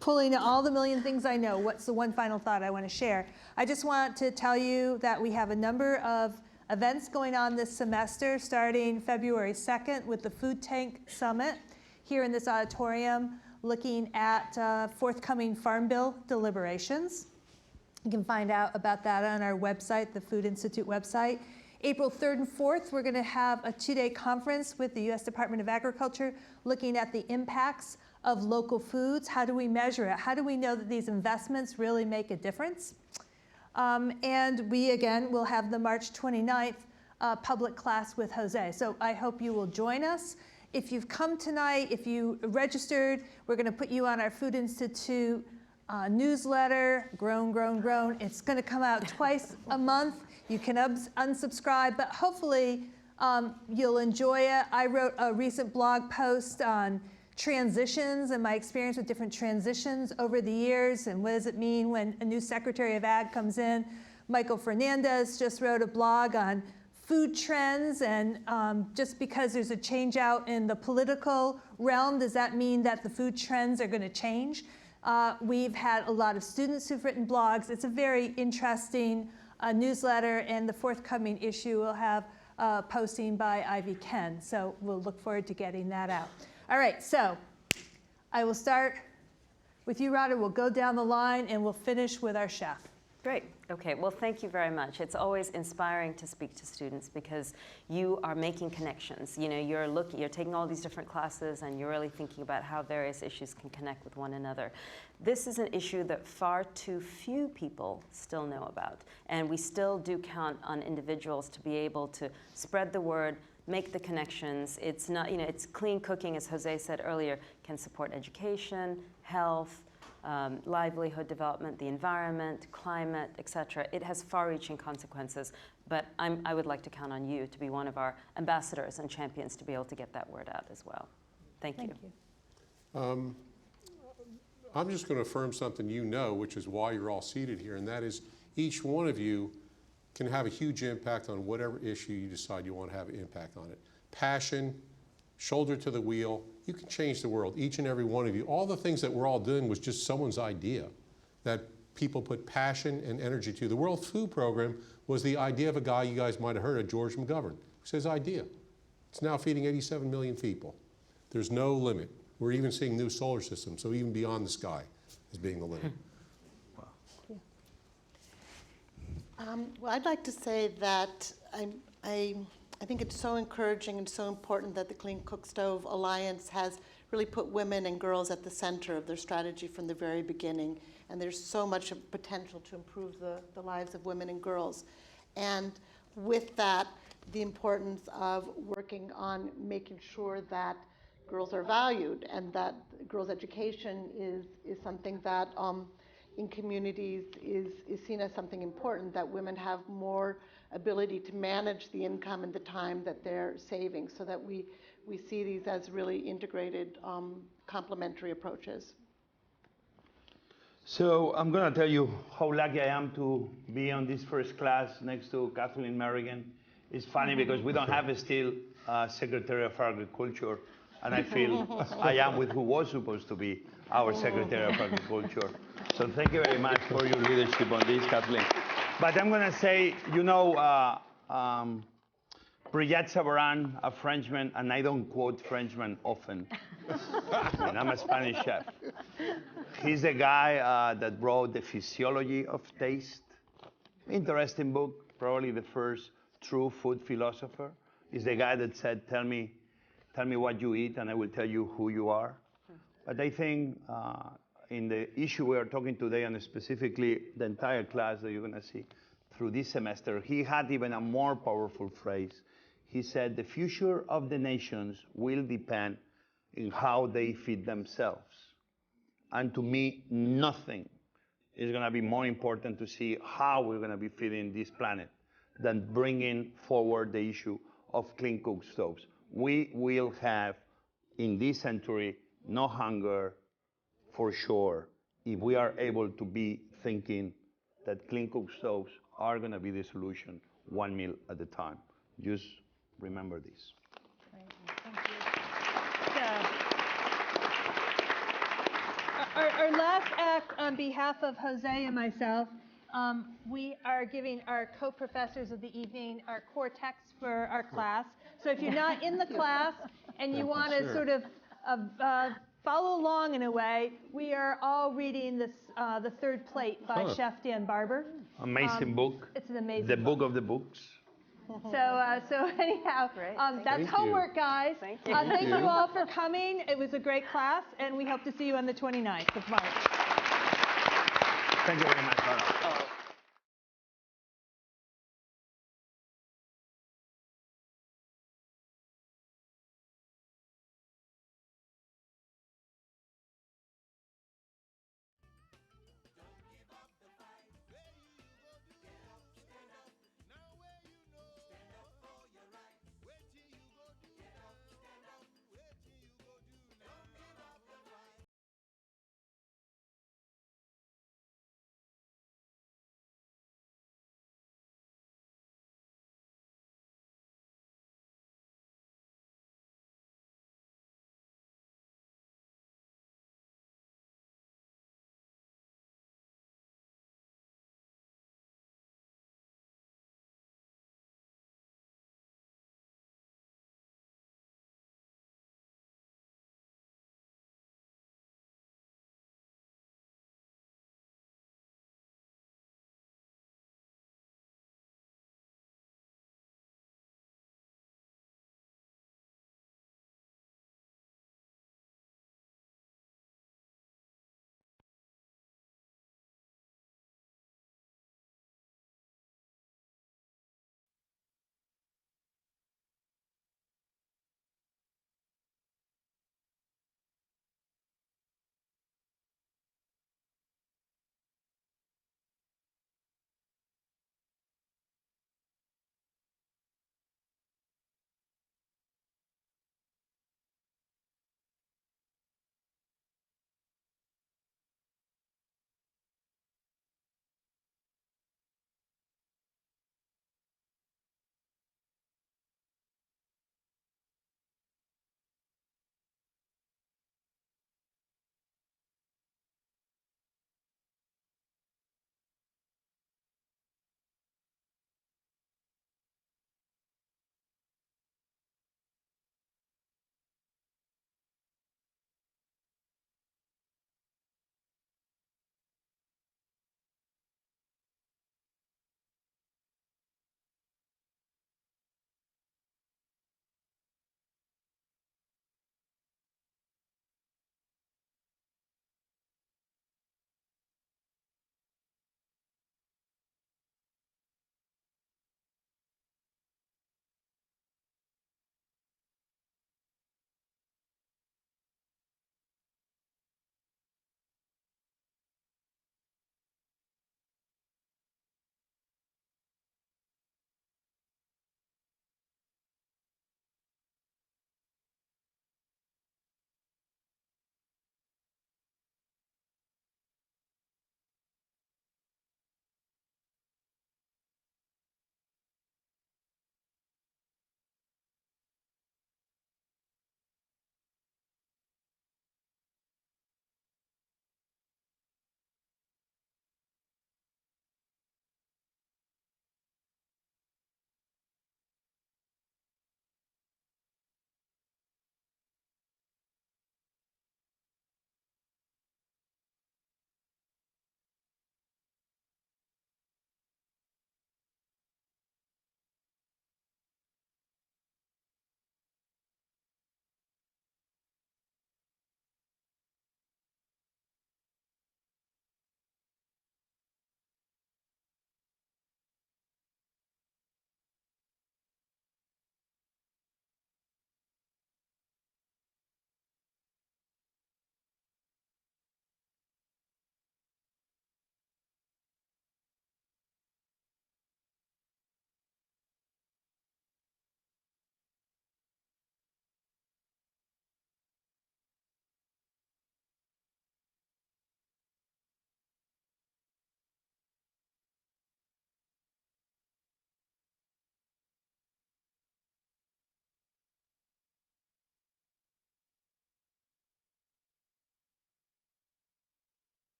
pulling all the million things I know, what's the one final thought I want to share? I just want to tell you that we have a number of events going on this semester, starting February 2nd with the Food Tank Summit here in this auditorium, looking at forthcoming Farm Bill deliberations. You can find out about that on our website, the Food Institute website. April 3rd and 4th, we're going to have a 2-day conference with the U.S. Department of Agriculture looking at the impacts of local foods. How do we measure it? How do we know that these investments really make a difference? And we, again, will have the March 29th public class with Jose. So I hope you will join us. if you've come tonight, if you registered, we're going to put you on our Food Institute newsletter, Grown, Grown, Grown. It's going to come out twice a month. You can unsubscribe, but hopefully you'll enjoy it. I wrote a recent blog post on transitions and my experience with different transitions over the years, and what does it mean when a new Secretary of Ag comes in. Michael Fernandez just wrote a blog on food trends, and just because there's a change out in the political realm, does that mean that the food trends are going to change? We've had a lot of students who've written blogs. It's a very interesting newsletter, and the forthcoming issue will have posting by Ivy Ken, so we'll look forward to getting that out. All right, so I will start with you, Rada. We'll go down the line, and we'll finish with our chef.
Great. Okay. Well, thank you very much. It's always inspiring to speak to students because you are making connections. You know, you're taking all these different classes and you're really thinking about how various issues can connect with one another. This is an issue that far too few people still know about, and we still do count on individuals to be able to spread the word, make the connections. It's not, you know, it's clean cooking, as Jose said earlier, can support education, health, livelihood development, the environment, climate, etc. It has far-reaching consequences, but I would like to count on you to be one of our ambassadors and champions to be able to get that word out as well. Thank you.
I'm just going to affirm something you know, which is why you're all seated here, and that is each one of you can have a huge impact on whatever issue you decide you want to have an impact on it. Passion, shoulder to the wheel, you can change the world, each and every one of you. All the things that we're all doing was just someone's idea, that people put passion and energy to. The World Food Program was the idea of a guy you guys might have heard of, George McGovern. It's his idea. It's now feeding 87 million people. There's no limit. We're even seeing new solar systems, so even beyond the sky is being the limit.
Wow. Well, I'd like to say that I think it's so encouraging and so important that the Clean Cook Stove Alliance has really put women and girls at the center of their strategy from the very beginning. And there's so much potential to improve the lives of women and girls. And with that, the importance of working on making sure that girls are valued and that girls' education is something that in communities is seen as something important, that women have more ability to manage the income and the time that they're saving, so that we see these as really integrated complementary approaches.
So I'm going to tell you how lucky I am to be on this first class next to Kathleen Merrigan. It's funny because we don't have still Secretary of Agriculture, and I feel I am with who was supposed to be our Secretary of Agriculture. So thank you very much for your leadership on this, Kathleen. But I'm going to say, you know, Brillat Savarin, a Frenchman, and I don't quote Frenchmen often. I mean, I'm a Spanish chef. He's the guy that wrote The Physiology of Taste. Interesting book, probably the first true food philosopher. He's the guy that said, tell me what you eat and I will tell you who you are. But I think in the issue we are talking today, and specifically the entire class that you're going to see through this semester, he had even a more powerful phrase. He said, the future of the nations will depend on how they feed themselves. And to me, nothing is going to be more important to see how we're going to be feeding this planet than bringing forward the issue of clean cook stoves. We will have, in this century, no hunger for sure if we are able to be thinking that clean cook stoves are going to be the solution, one meal at a time. Just remember this.
Great. Thank you. So, our last act on behalf of Jose and myself, we are giving our co-professors of the evening our core text for our class. So if you're not in the class and you want to sort of follow along in a way, we are all reading this, The Third Plate by Chef Dan Barber.
Amazing book.
It's an amazing
book. The book of the books.
So anyhow, that's homework, guys.
Thank you.
Thank you all for coming. It was a great class, and we hope to see you on the 29th of March.
Thank you very much, Laura.